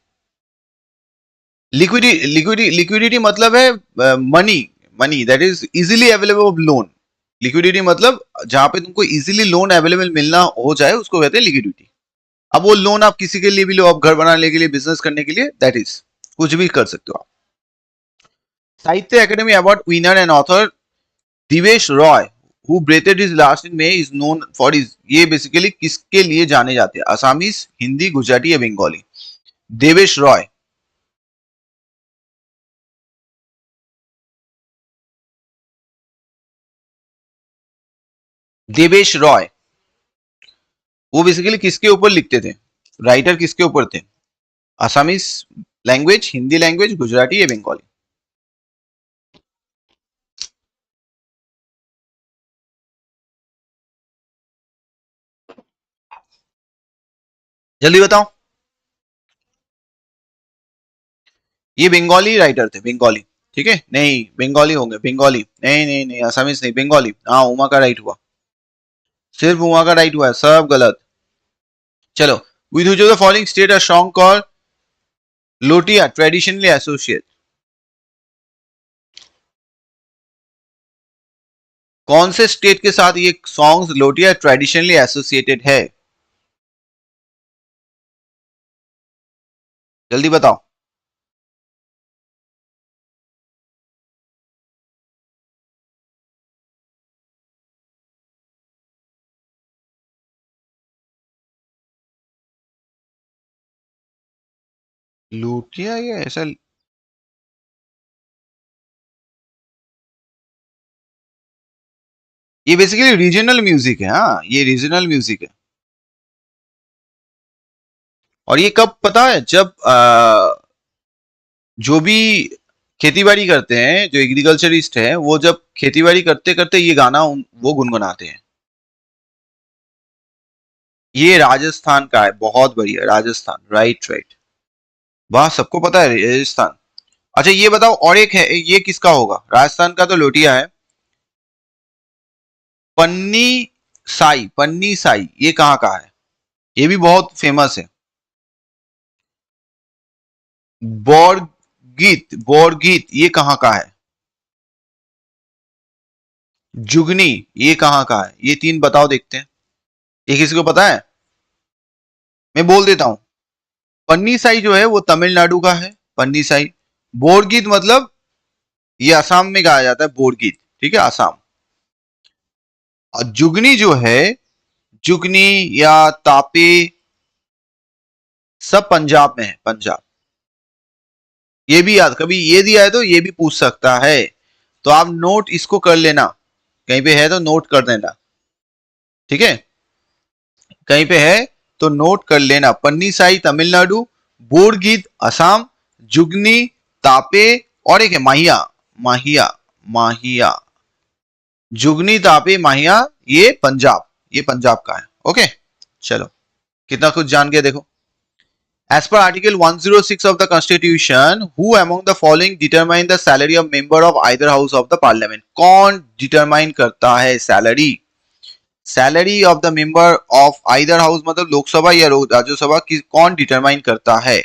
लिक्विडिटी मतलब है money, money that is easily available loan. Liquidity मतलब जहां पे तुमको इजीली लोन अवेलेबल मिलना हो जाए, उसको कहते हैं लिक्विडिटी। अब वो लोन आप किसी के लिए भी लो, आप घर बनाने के लिए, बिजनेस करने के लिए, दैट इज कुछ भी कर सकते हो आप। साहित्य academy award winner and author Divesh Roy who breathed his last in May is known for his, ये बेसिकली किसके लिए जाने जाते हैं? असामीज, हिंदी, गुजराती या बंगाली? देवेश रॉय। देवेश रॉय वो बेसिकली किसके ऊपर लिखते थे? राइटर किसके ऊपर थे? Assamese language, Hindi language, Gujarati या बंगाली? जल्दी बताओ। ये बंगाली राइटर थे, बंगाली। ठीक है, नहीं बंगाली होंगे, बंगाली नहीं, नहीं नहीं, असामीज नहीं, बंगाली। हाँ, उमा का राइट हुआ, सिर्फ उमा का राइट हुआ है, सब गलत। चलो, with which of the following state a song called Lotia traditionally associate? कौन से स्टेट के साथ ये सॉन्ग्स लोटिया ट्रेडिशनली एसोसिएटेड है? जल्दी बताओ। लोटिया ये ऐसा, ये बेसिकली रीजनल म्यूजिक है। हाँ, ये रीजनल म्यूजिक है। और ये कब पता है? जब जो भी खेतीबाड़ी करते हैं, जो एग्रीकल्चरिस्ट हैं, वो जब खेतीबाड़ी करते करते ये गाना वो गुनगुनाते हैं। ये राजस्थान का है, बहुत बढ़िया, राजस्थान, राइट राइट। वाह, सबको पता है राजस्थान। अच्छा ये बताओ, और एक है, ये किसका होगा? राजस्थान का तो लोटिया है। पन्नी साई, पन्नी साई ये कहाँ का है? ये भी बहुत फेमस है। बोरगीत, बोरगीत ये कहाँ का है? जुगनी ये कहाँ का है? ये तीन बताओ देखते हैं, ये किसी को पता है? मैं बोल देता हूं, पन्नीसाई जो है वो तमिलनाडु का है, पन्नीसाई। बोरगीत मतलब ये असम में गाया जाता है, बोरगीत, ठीक है, असम। और जुगनी जो है, जुगनी या तापे, सब पंजाब में है, पंजाब। ये भी याद, कभी ये दिया है तो ये भी पूछ सकता है, तो आप नोट इसको कर लेना, कहीं पे है तो नोट कर देना, ठीक है, कहीं पे है तो नोट कर लेना। पन्नीसाई तमिलनाडु, बोरगीत असम, जुगनी तापे, और एक है माहिया, माहिया, माहिया, जुगनी तापे माहिया, ये पंजाब, ये पंजाब का है। ओके, चलो, कितना कुछ जान गया देखो। As per Article 106 of the Constitution, who among the following determine the salary of member of either house of the parliament? कौन determine करता है salary? Salary of the member of either house मतलब लोकसभा या राज्यसभा की कौन determine करता है?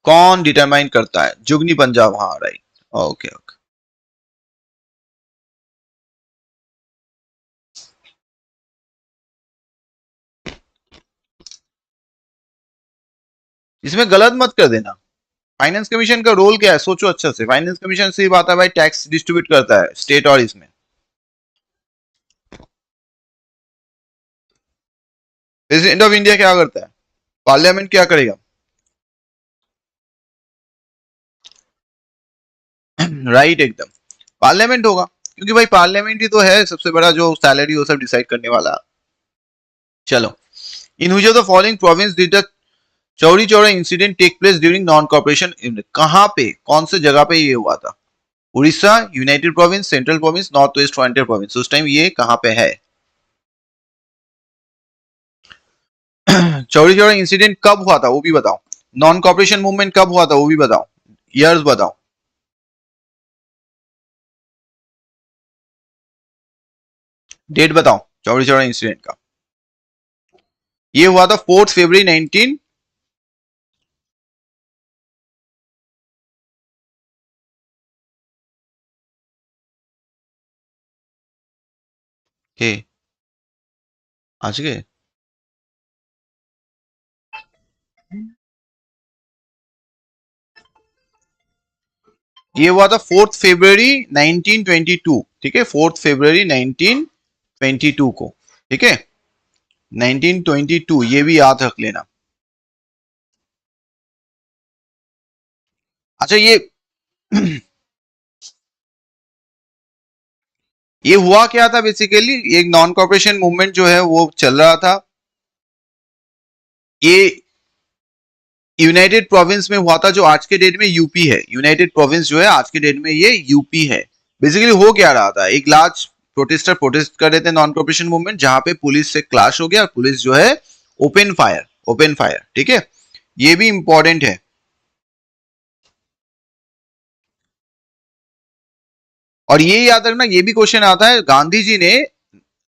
कौन determine करता है? जुगनी पंजाब, हाँ राइट, ओके ओके। इसमें गलत मत कर देना। फाइनेंस कमीशन का रोल क्या है, सोचो अच्छे से। फाइनेंस कमीशन सिर्फ आता है भाई टैक्स डिस्ट्रीब्यूट करता है स्टेट और इसमें। प्रेसिडेंट ऑफ इंडिया क्या करता है, पार्लियामेंट क्या करेगा? राइट एकदम, पार्लियामेंट होगा, क्योंकि भाई पार्लियामेंट ही तो है सबसे बड़ा जो सैलरी वो सब डिसाइड करने वाला। चलो, in which of the following province did the Chauri Chaura incident take place during non corporation? कहां पे, कौन से जगह पे ये हुआ था? Orissa, united province, central province, north west frontier province, उस टाइम ये कहां पे है? चौरी चौरा इंसिडेंट कब हुआ था वो भी बताओ, नॉन कॉर्पोरेशन मूवमेंट कब हुआ था वो भी बताओ, ईयर्स बताओ, डेट बताओ चौरी चौरा इंसिडेंट का। ये हुआ था 4 फरवरी 19 के आज के ये हुआ था 4 फरवरी 1922, ठीक है, 4 फरवरी 1922 को, ठीक है, 1922, ये भी याद रख लेना। अच्छा, ये हुआ क्या था बेसिकली, एक नॉन कॉर्पोरेशन मूवमेंट जो है वो चल रहा था, ये यूनाइटेड प्रोविंस में हुआ था, जो आज के डेट में यूपी है। यूनाइटेड प्रोविंस जो है आज के डेट में ये यूपी है। बेसिकली हो क्या रहा था, एक लार्ज प्रोटेस्टर प्रोटेस्ट कर रहे थे नॉन कॉर्पोरेशन मूवमेंट, जहां पे पुलिस से क्लैश हो गया और पुलिस जो है ओपन फायर, ओपन फायर, ठीक है, ये भी इंपॉर्टेंट है। और ये याद रखना, ये भी क्वेश्चन आता है, गांधी जी ने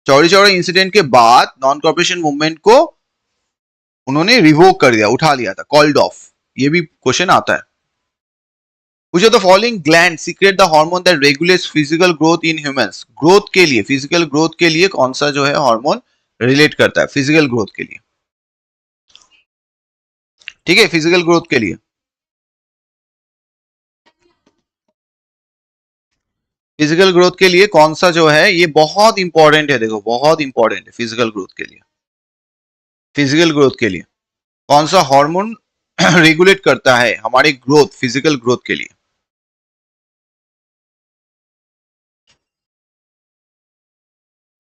चौरी चौरा इंसिडेंट के बाद नॉन कॉर्पोरेशन मूवमेंट को उन्होंने रिवोक कर दिया, उठा लिया था, कॉल्ड ऑफ, ये भी क्वेश्चन आता है। Which of the following gland secrete the hormone that regulates physical growth in humans? Growth के लिए, फिजिकल ग्रोथ के लिए कौन सा जो है हार्मोन रिलेट करता है फिजिकल ग्रोथ के लिए, ठीक है, फिजिकल ग्रोथ के लिए। फिजिकल ग्रोथ के लिए कौन सा जो है, ये बहुत इंपॉर्टेंट है, देखो बहुत इंपॉर्टेंट है फिजिकल ग्रोथ के लिए। फिजिकल ग्रोथ के लिए कौन सा हार्मोन रेगुलेट करता है हमारे ग्रोथ, फिजिकल ग्रोथ के लिए?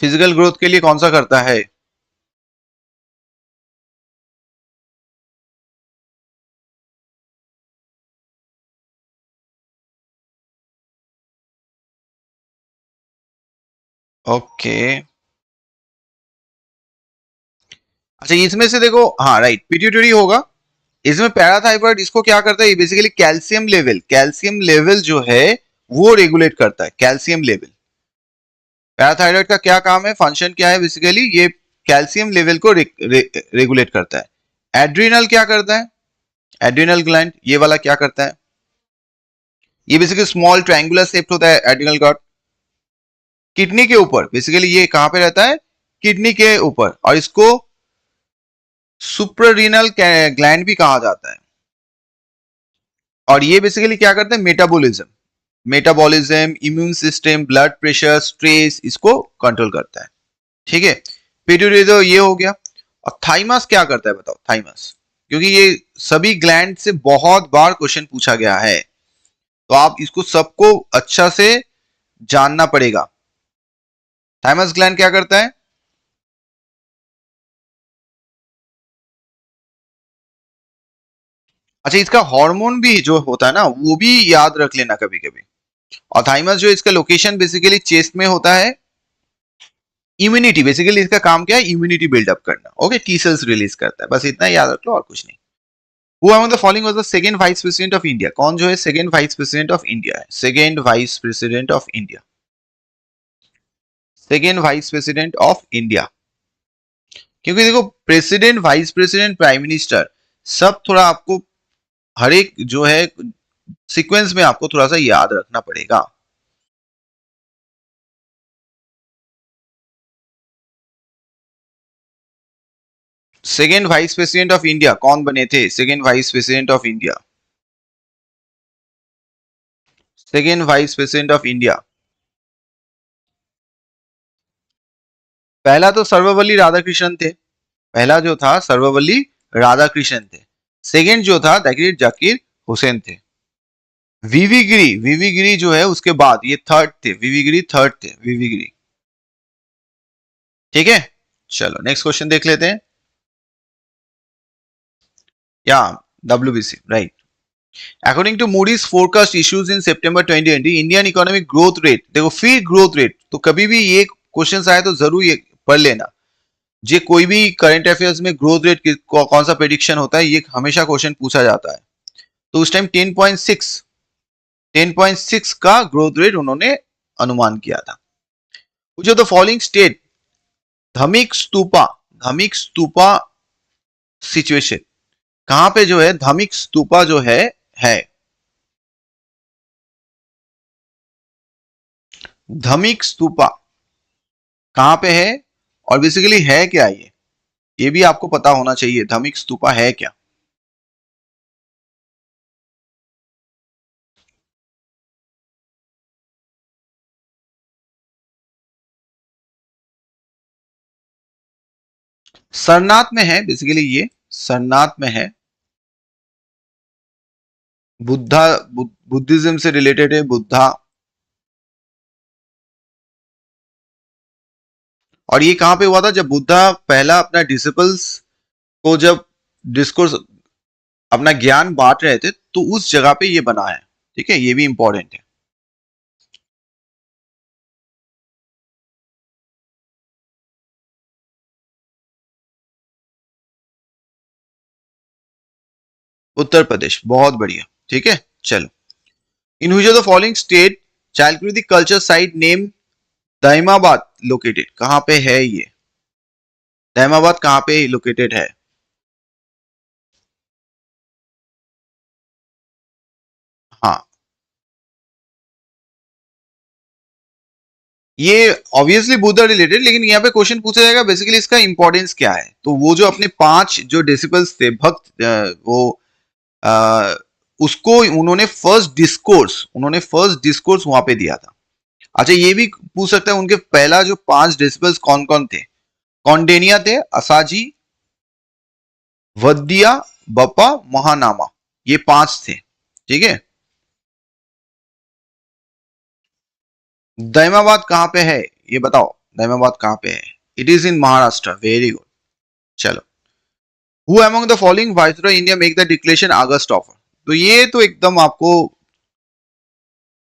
फिजिकल ग्रोथ के लिए कौन सा करता है? ओके, अच्छा इसमें से देखो, हाँ राइट, पिट्यूटरी होगा। इसमें पैराथाइरॉइड इसको क्या करता है, basically calcium level, calcium level जो है वो रेगुलेट करता है, कैल्शियम लेवल। पैराथाइरॉइड का क्या काम है, फंक्शन क्या है, बेसिकली ये कैल्शियम लेवल को रेगुलेट करता है। एड्रिनल क्या करता है, एड्रिनल ग्लैंड ये वाला क्या करता है, ये बेसिकली स्मॉल ट्रायंगुलर शेप्ड होता है एड्रिनल ग्लैंड, किडनी के ऊपर, बेसिकली ये कहां पे रहता है, किडनी के ऊपर, और इसको सुप्रारीनल ग्लैंड भी कहा जाता है। और ये बेसिकली क्या करते हैं, metabolism, immune system, blood pressure, stress, इसको कंट्रोल करता है। ठीक है, पिट्यूटरी तो ये हो गया। और थाइमस क्या करता है बताओ, थाइमस, क्योंकि ये सभी ग्लैंड से बहुत बार क्वेश्चन पूछा गया है, तो आप इसको सबको अच्छा से जानना पड़ेगा। थाइमस ग्लैंड क्या करता है? अच्छा, इसका हार्मोन भी जो होता है ना, वो भी याद रख लेना कभी कभी। और थाइमस जो इसका लोकेशन बेसिकली चेस्ट में होता है। इम्यूनिटी, बेसिकली इसका काम क्या है, इम्यूनिटी बिल्डअप करना। ओके, टी सेल्स रिलीज करता है, बस इतना याद रख लो और कुछ नहीं। Who among the following was the second vice president of India? कौन जो है second vice president of India है? Second vice president of India, second vice president of India. क्योंकि देखो, president, vice president, prime minister, सब थोड़ा आपको हर एक जो है सीक्वेंस में आपको थोड़ा सा याद रखना पड़ेगा। Second vice president of India कौन बने थे? Second vice president of India, second vice president of India. पहला तो सर्वपल्ली राधाकृष्णन थे, पहला जो था सर्वपल्ली राधाकृष्णन थे। सेकेंड जो था दैट इज जाकिर हुसैन थे। वीवी गिरी, वीवी गिरी जो है उसके बाद ये थर्ड थे, वीवी गिरी थर्ड थे, वीवी गिरी। ठीक है, चलो नेक्स्ट क्वेश्चन देख लेते हैं। या WBC right. According to Moody's forecast issues in September 2020, Indian economic growth rate, देखो फिर ग्रोथ रेट, तो कभी भी ये क्वेश्चन आए तो जरूर ये पढ़ लेना। जे कोई भी करंट अफेयर्स में ग्रोथ रेट कौन सा प्रेडिक्शन होता है, ये हमेशा क्वेश्चन पूछा जाता है। तो उस टाइम 10.6 का ग्रोथ रेट उन्होंने अनुमान किया था। जो the following state Dhamek Stupa, Dhamek Stupa situation, कहां पे जो है धमिक स्तूपा जो है धमिक स्तूपा कहां पे है, और बेसिकली है क्या ये भी आपको पता होना चाहिए, धमिक स्तूपा है क्या। सरनाथ में है, बेसिकली ये सरनाथ में है। बुद्धा, बुद्धिज्म से रिलेटेड है बुद्धा। और ये कहां पे हुआ था, जब बुद्धा पहला अपना डिसिपल्स को जब डिस्कोर्स अपना ज्ञान बांट रहे थे, तो उस जगह पे ये बना है। ठीक है, ये भी इंपॉर्टेंट है। उत्तर प्रदेश, बहुत बढ़िया। ठीक है, चलो। In which of the following state child culture site name Daimabad located, कहां पे है ये, दाइमाबाद कहां पे लोकेटेड है? हाँ, ये ऑब्वियसली बुद्धा रिलेटेड, लेकिन यहाँ पे क्वेश्चन पूछा जाएगा बेसिकली इसका इंपॉर्टेंस क्या है। तो वो जो अपने 5 जो डिसिपल्स थे भक्त, वो आ, उसको उन्होंने फर्स्ट डिस्कोर्स वहां पे दिया था। अच्छा, ये भी पूछ सकता है उनके पहला जो 5 डिसिपल्स कौन कौन थे। कौंडेनिया थे, असाजी, वद्दिया, बप्पा, महानामा, ये 5 थे। ठीक है, दैमाबाद कहां पे है, ये बताओ, दैमाबाद कहां पे है? It is in Maharashtra, very good. चलो। Who among the following viceroy India make the declaration August offer, तो ये तो एकदम आपको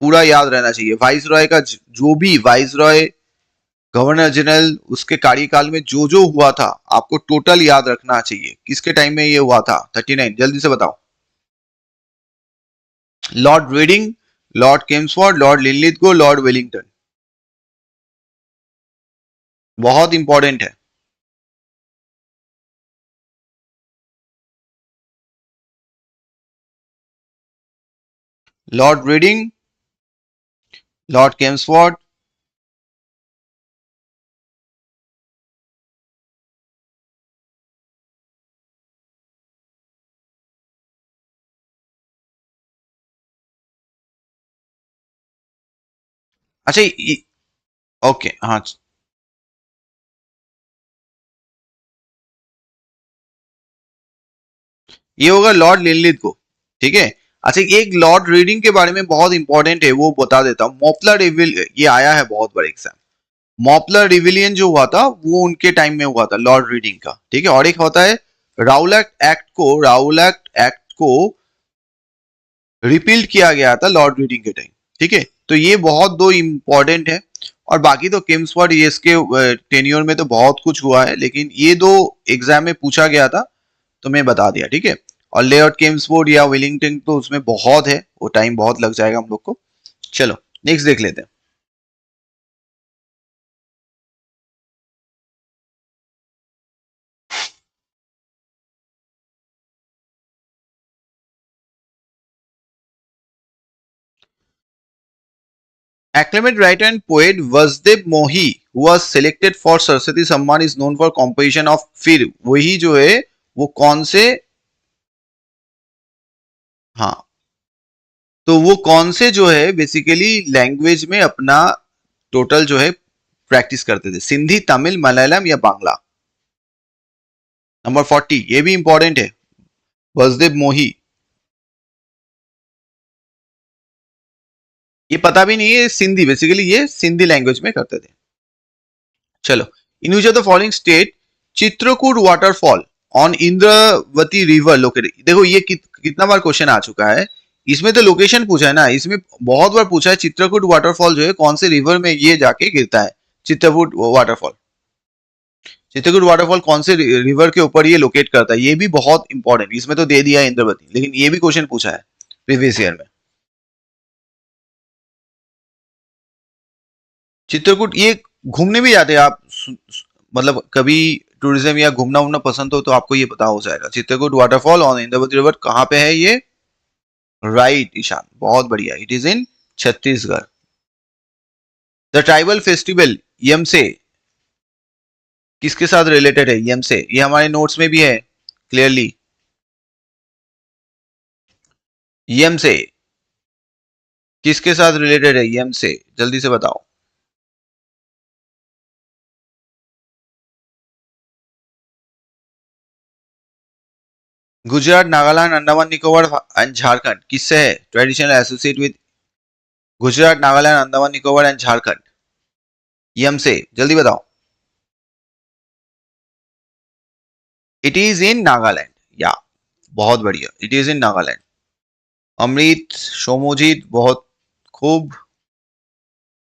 पूरा याद रहना चाहिए। वाइसरॉय का जो भी वाइसरॉय, गवर्नर जनरल, उसके कार्यकाल में जो जो हुआ था आपको टोटल याद रखना चाहिए। किसके टाइम में ये हुआ था? 39, जल्दी से बताओ। Lord Reading, Lord Chelmsford, Lord Linlithgow, Lord Wellington, बहुत इंपॉर्टेंट है। लॉर्ड रीडिंग, लॉर्ड केम्सफोर्ड, अच्छा ओके हाँ, ये होगा लॉर्ड लिनलिथ को, ठीक है। अच्छा एक लॉर्ड रीडिंग के बारे में बहुत इंपॉर्टेंट है, वो बता देता हूँ। मॉपलर रिविल, ये आया है बहुत बार एग्जाम। मॉपलर रिविलियन जो हुआ था वो उनके टाइम में हुआ था, लॉर्ड रीडिंग का, ठीक है। और एक होता है राउलैक्ट एक्ट को रिपील्ड किया गया था लॉर्ड रीडिंग के टाइम, ठीक है। तो ये बहुत दो इंपॉर्टेंट है। और बाकी तो किम्सफोर्ड ये इसके टेन्योर में तो बहुत कुछ हुआ है, लेकिन ये दो एग्जाम में पूछा गया था तो मैं बता दिया, ठीक है। और लेआउट किम्सफोर्ड या विलिंगटन तो उसमें बहुत है, वो टाइम बहुत लग जाएगा हम लोग को। चलो नेक्स्ट देख लेते हैं। Acclaimed writer and poet Vasdev Mohi, who was selected for Saraswati सम्मान, is known for composition of, फिर वही जो है वो कौन से, हाँ, तो वो कौन से जो है बेसिकली लैंग्वेज में अपना टोटल जो है प्रैक्टिस करते थे, सिंधी, तमिल, मलयालम या बांग्ला। नंबर 40 ये भी इंपॉर्टेंट है, वसुदेव मोही। ये पता भी नहीं है, सिंधी, बेसिकली ये सिंधी लैंग्वेज में करते थे। चलो, in which of the following state Chitrakoot waterfall on Indravati river located. देखो ये कितना बार क्वेश्चन आ चुका है, इसमें तो लोकेशन पूछा है ना, इसमें बहुत बार पूछा है चित्रकूट वाटरफॉल जो है कौन से रिवर में ये जाके गिरता है। चित्रकूट वाटरफॉल, चित्रकूट वाटरफॉल कौन से रिवर के ऊपर ये लोकेट करता है, ये भी बहुत इंपॉर्टेंट। इसमें तो दे दिया है इंद्रवती, लेकिन ये भी क्वेश्चन पूछा है प्रीवियस ईयर में। चित्रकूट ये घूमने भी जाते हैं आप, मतलब कभी टूरिज्म या घूमना उमना पसंद हो तो आपको ये पता हो जाएगा। Chitrakoot waterfall on Indravati river कहाँ पे है ये, राइट ईशान, बहुत बढ़िया, it is in Chhattisgarh. The tribal festival Yemshe किसके साथ रिलेटेड है, यमसे, ये हमारे नोट्स में भी है क्लियरली। यमसे किसके साथ रिलेटेड है, यमसे, जल्दी से बताओ। गुजरात, नागालैंड, अंडमान निकोबार एंड झारखंड किससे है traditional associate with, Gujarat, Nagaland, Andaman Nicobar and Jharkhand, Yemshe, जल्दी बताओ। इट इज इन नागालैंड, या बहुत बढ़िया, it is in Nagaland. Amrit, Somojit, बहुत खूब,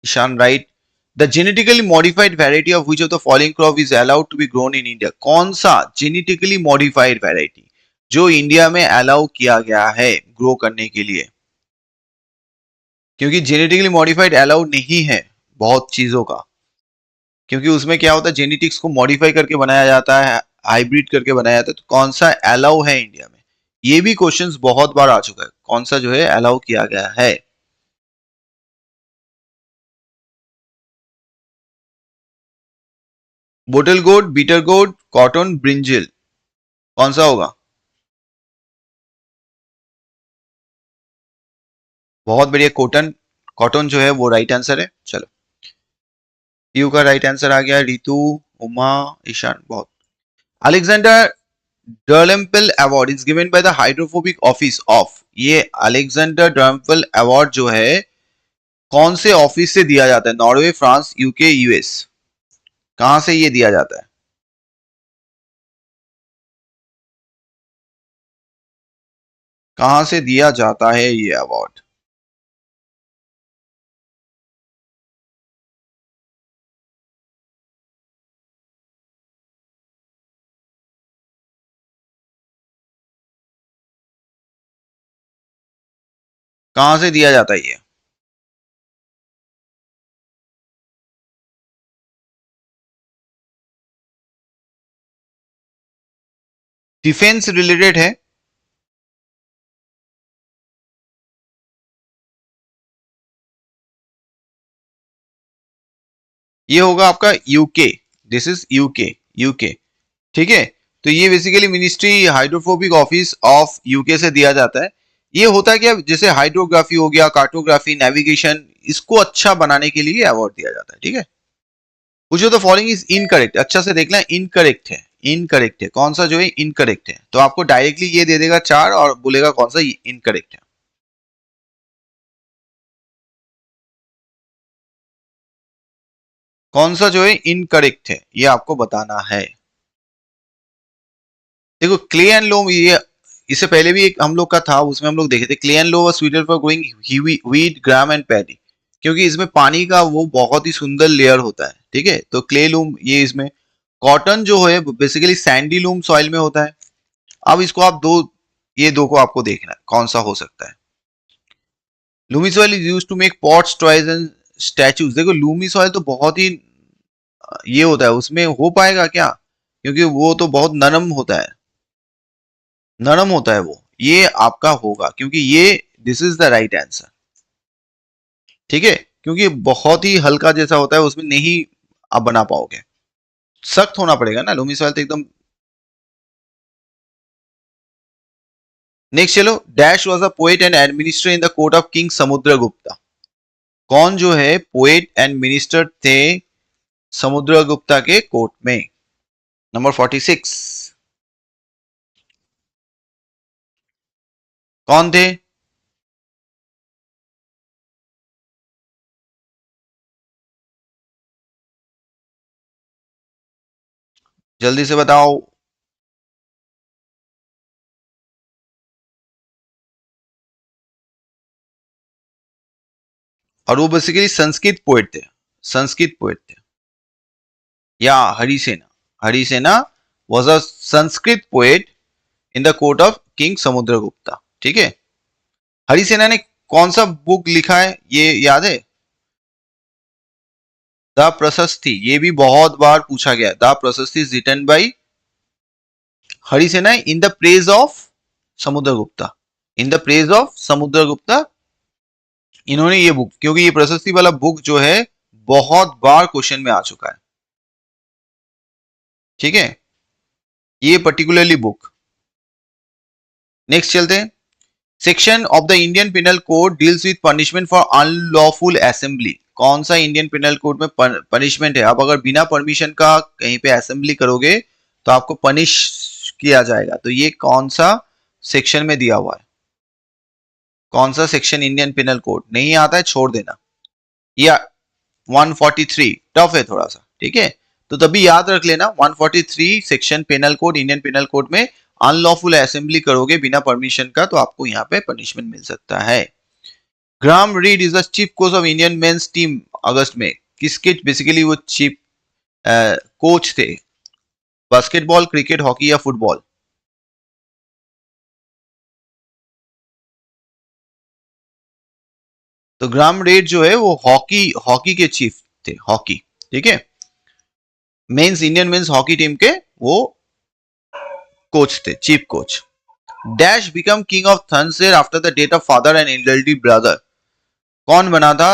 Ishan right. The genetically modified variety of which of the following crop is allowed to be grown in India, कौन सा जेनेटिकली मॉडिफाइड वैरायटी जो इंडिया में अलाउ किया गया है ग्रो करने के लिए, क्योंकि जेनेटिकली मॉडिफाइड अलाउ नहीं है बहुत चीजों का, क्योंकि उसमें क्या होता है जेनेटिक्स को मॉडिफाई करके बनाया जाता है, हाइब्रिड करके बनाया जाता है। तो कौन सा अलाउ है इंडिया में, ये भी क्वेश्चंस बहुत बार आ चुका है, कौन सा जो है अलाउ किया गया है। बोटल गोड, बीटर गोड, कॉटन, ब्रिंजल, कौन सा होगा। बहुत बढ़िया, कॉटन, कॉटन जो है वो राइट आंसर है। चलो यू का राइट आंसर आ गया, रितु, उमा, ईशान, बहुत। Alexander Dalrymple award is given by the hydrographic office of, ये अलेक्जेंडर डर्लम्पल अवार्ड जो है कौन से ऑफिस से दिया जाता है, नॉर्वे, फ्रांस, यूके, यूएस, कहां से ये दिया जाता है। कहां से दिया जाता है ये अवार्ड, कहां से दिया जाता है ये। डिफेंस रिलेटेड है, ये होगा आपका UK, this is UK, UK, ठीक है। तो ये basically ministry hydrophobic office of UK से दिया जाता है। ये होता है क्या, जैसे हाइड्रोग्राफी हो गया, कार्टोग्राफी, नेविगेशन, इसको अच्छा बनाने के लिए अवार्ड दिया जाता है, ठीक है। Which of the following is incorrect? अच्छा से देखना, इनकरेक्ट है, इनकरेक्ट है, कौन सा जो है इनकरेक्ट है। तो आपको डायरेक्टली ये दे देगा 4 और बोलेगा कौन सा इनकरेक्ट है। कौन सा जो है इनकरेक्ट है ये आपको बताना है। देखो क्ले एंड लोम, ये इससे पहले भी एक हम लोग का था, उसमें हम लोग देखे थे clay and low sweetened for growing wheat gram and paddy, क्योंकि इसमें पानी का वो बहुत ही सुंदर लेयर होता है, ठीक है। तो क्ले लूम ये इसमें, कॉटन जो है बेसिकली सैंडी लूम सॉइल में होता है। अब इसको आप ये दो को आपको देखना है कौन सा हो सकता है। Loamy soil is used to make pots, toys and statues. देखो लूमी सॉइल तो बहुत ही ये होता है, उसमें हो पाएगा क्या, क्योंकि वो तो बहुत नरम होता है, नरम होता है वो। ये आपका होगा क्योंकि ये this is the right answer, ठीक है। क्योंकि बहुत ही हल्का जैसा होता है, उसमें नहीं आप बना पाओगे, सख्त होना पड़ेगा ना, लूमी सॉइल तो एकदम। नेक्स्ट चलो, dash was a poet and administrator in the court of king Samudragupta. कौन जो है पोएट एंड मिनिस्टर थे समुद्रगुप्ता के कोर्ट में। नंबर 46 कौन थे। जल्दी से बताओ। और वो बेसिकली संस्कृत पोएट थे, संस्कृत पोएट थे। या Harisena, Harisena was a Sanskrit poet in the court of king Samudragupta, ठीक है। हरिसेना ने कौन सा बुक लिखा है ये याद है। द प्रशस्ति, ये भी बहुत बार पूछा गया। The prashasti is written by Harisena in the praise of Samudragupta, in the praise of Samudragupta इन्होंने ये बुक, क्योंकि ये प्रशस्ति वाला बुक जो है बहुत बार क्वेश्चन में आ चुका है, ठीक है, ये पर्टिकुलरली बुक। नेक्स्ट चलते हैं। Section of the Indian penal code deals with punishment for unlawful assembly. कौन सा इंडियन पिनल कोड में पनिशमेंट है। अब अगर बिना परमिशन का कहीं पे असेंबली करोगे तो आपको पनिश किया जाएगा। तो ये कौन सा सेक्शन में दिया हुआ है, कौन सा सेक्शन इंडियन पिनल कोड नहीं आता है छोड़ देना। या 143 टफ है थोड़ा सा, ठीक है। तो तभी याद रख लेना 143 section penal code, Indian penal code में अनलॉफुल असेंबली करोगे बिना परमिशन का तो आपको यहाँ पे पनिशमेंट मिल सकता है। Graham Reid is the chief coach of Indian men's team अगस्त में। किसके बेसिकली वो चीफ कोच थे, बास्केटबॉल, क्रिकेट, हॉकी या फुटबॉल। तो ग्राम रीड जो है वो हॉकी, हॉकी के चीफ थे, हॉकी, ठीक है। Men's, Indian men's hockey team के वो कोच थे, chief coach. Dash become king of Thanesar after the death of father and elderly brother. कौन बना था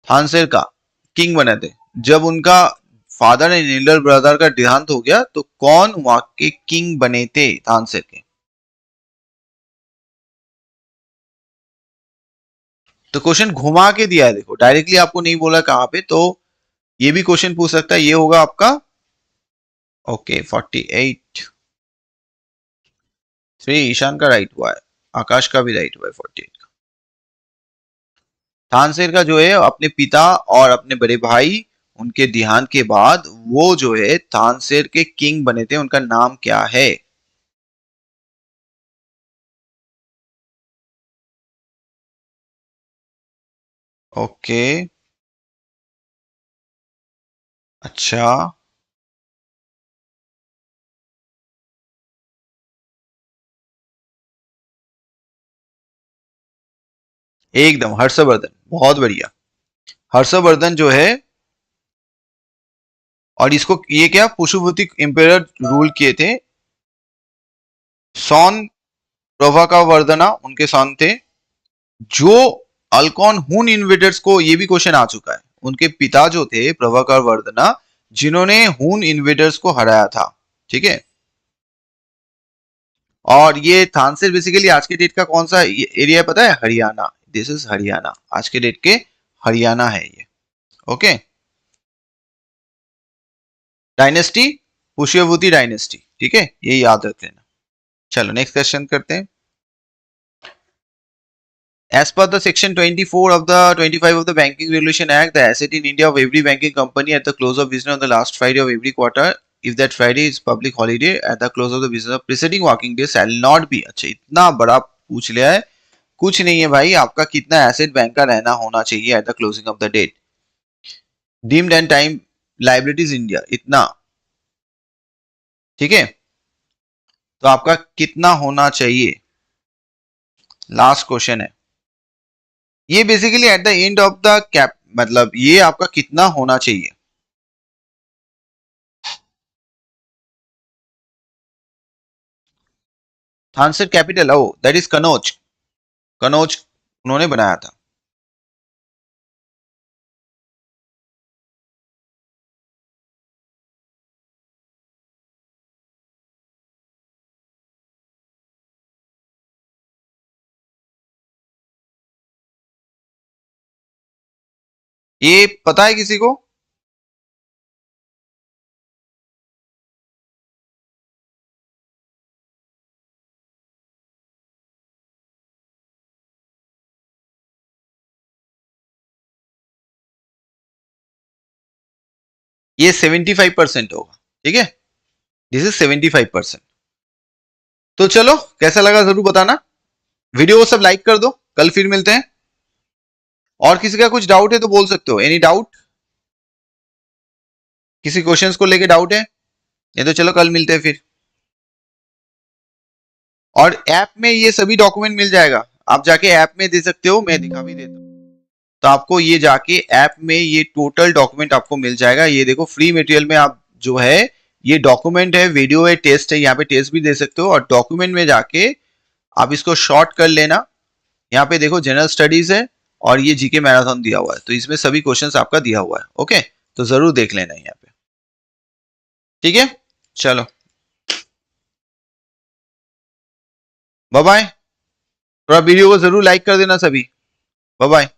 थानसेर का किंग बने थे जब उनका फादर एंड एल्डर ब्रदर का देहांत हो गया, तो कौन वहां के किंग बने थे थानसेर के। तो क्वेश्चन घुमा के दिया है, देखो डायरेक्टली आपको नहीं बोला कहां पे, तो ये भी क्वेश्चन पूछ सकता है। ये होगा आपका ओके 48 3 ईशान का राइट हुआ है, आकाश का भी राइट हुआ है 48 का। थानसेर का जो है अपने पिता और अपने बड़े भाई उनके देहांत के बाद वो जो है थानसेर के किंग बने थे, उनका नाम क्या है। ओके अच्छा, एकदम हर्षवर्धन, बहुत बढ़िया। हर्षवर्धन जो है, और इसको ये क्या पुष्पवती एम्पेयर रूल किए थे। सॉन प्रभाकर वर्धना उनके सन थे, जो अल्कॉन हुन इन्वेडर्स को, ये भी क्वेश्चन आ चुका है, उनके पिता जो थे प्रभाकर वर्धना जिन्होंने हुन इन्वेडर्स को हराया था, ठीक है। और ये थानसेर बेसिकली आज के डेट का कौन सा एरिया है पता है, हरियाणा। दिस इज हरियाणा, आज के डेट के हरियाणा है ये। ओके, डायनेस्टी पुष्यभूति डायनेस्टी, ठीक है, ये याद रख लेना। चलो नेक्स्ट क्वेश्चन करते हैं। As per the section 24 of the 25 of the Banking Regulation Act, the asset in India of every banking company at the close of business on the last Friday of every quarter, if that Friday is public holiday, at the close of the business of preceding working day shall not be। अच्छा, इतना बड़ा पूछ लिया है, कुछ नहीं है भाई, आपका कितना एसेट बैंक का रहना होना चाहिए at the closing of the date, deemed and time liabilities India, इतना, ठीक है। तो आपका कितना होना चाहिए, लास्ट क्वेश्चन है ये। Basically at the end of the cap, मतलब ये आपका कितना होना चाहिए। Thanesar capital, oh that is Kannauj, Kannauj उन्होंने बनाया था। ये पता है किसी को? ये 75% होगा, ठीक है, दिस इज 75%। तो चलो कैसा लगा जरूर बताना, वीडियो को सब लाइक कर दो, कल फिर मिलते हैं। और किसी का कुछ डाउट है तो बोल सकते हो, एनी डाउट, किसी क्वेश्चंस को लेके डाउट है? नहीं तो चलो कल मिलते हैं फिर। और ऐप में ये सभी डॉक्यूमेंट मिल जाएगा, आप जाके ऐप में दे सकते हो, मैं दिखा भी देता हूँ। तो आपको ये जाके ऐप में ये टोटल डॉक्यूमेंट आपको मिल जाएगा। ये देखो फ्री मटेरियल में आप जो है ये डॉक्यूमेंट है, वीडियो है, टेस्ट है, यहाँ पे टेस्ट भी दे सकते हो। और डॉक्यूमेंट में जाके आप इसको शॉर्ट कर लेना, यहाँ पे देखो जनरल स्टडीज है और ये जीके मैराथन दिया हुआ है, तो इसमें सभी क्वेश्चंस आपका दिया हुआ है। ओके, तो जरूर देख लेना यहाँ पे, ठीक है। चलो बाय बाय, थोड़ा वीडियो को जरूर लाइक कर देना सभी। Bye bye.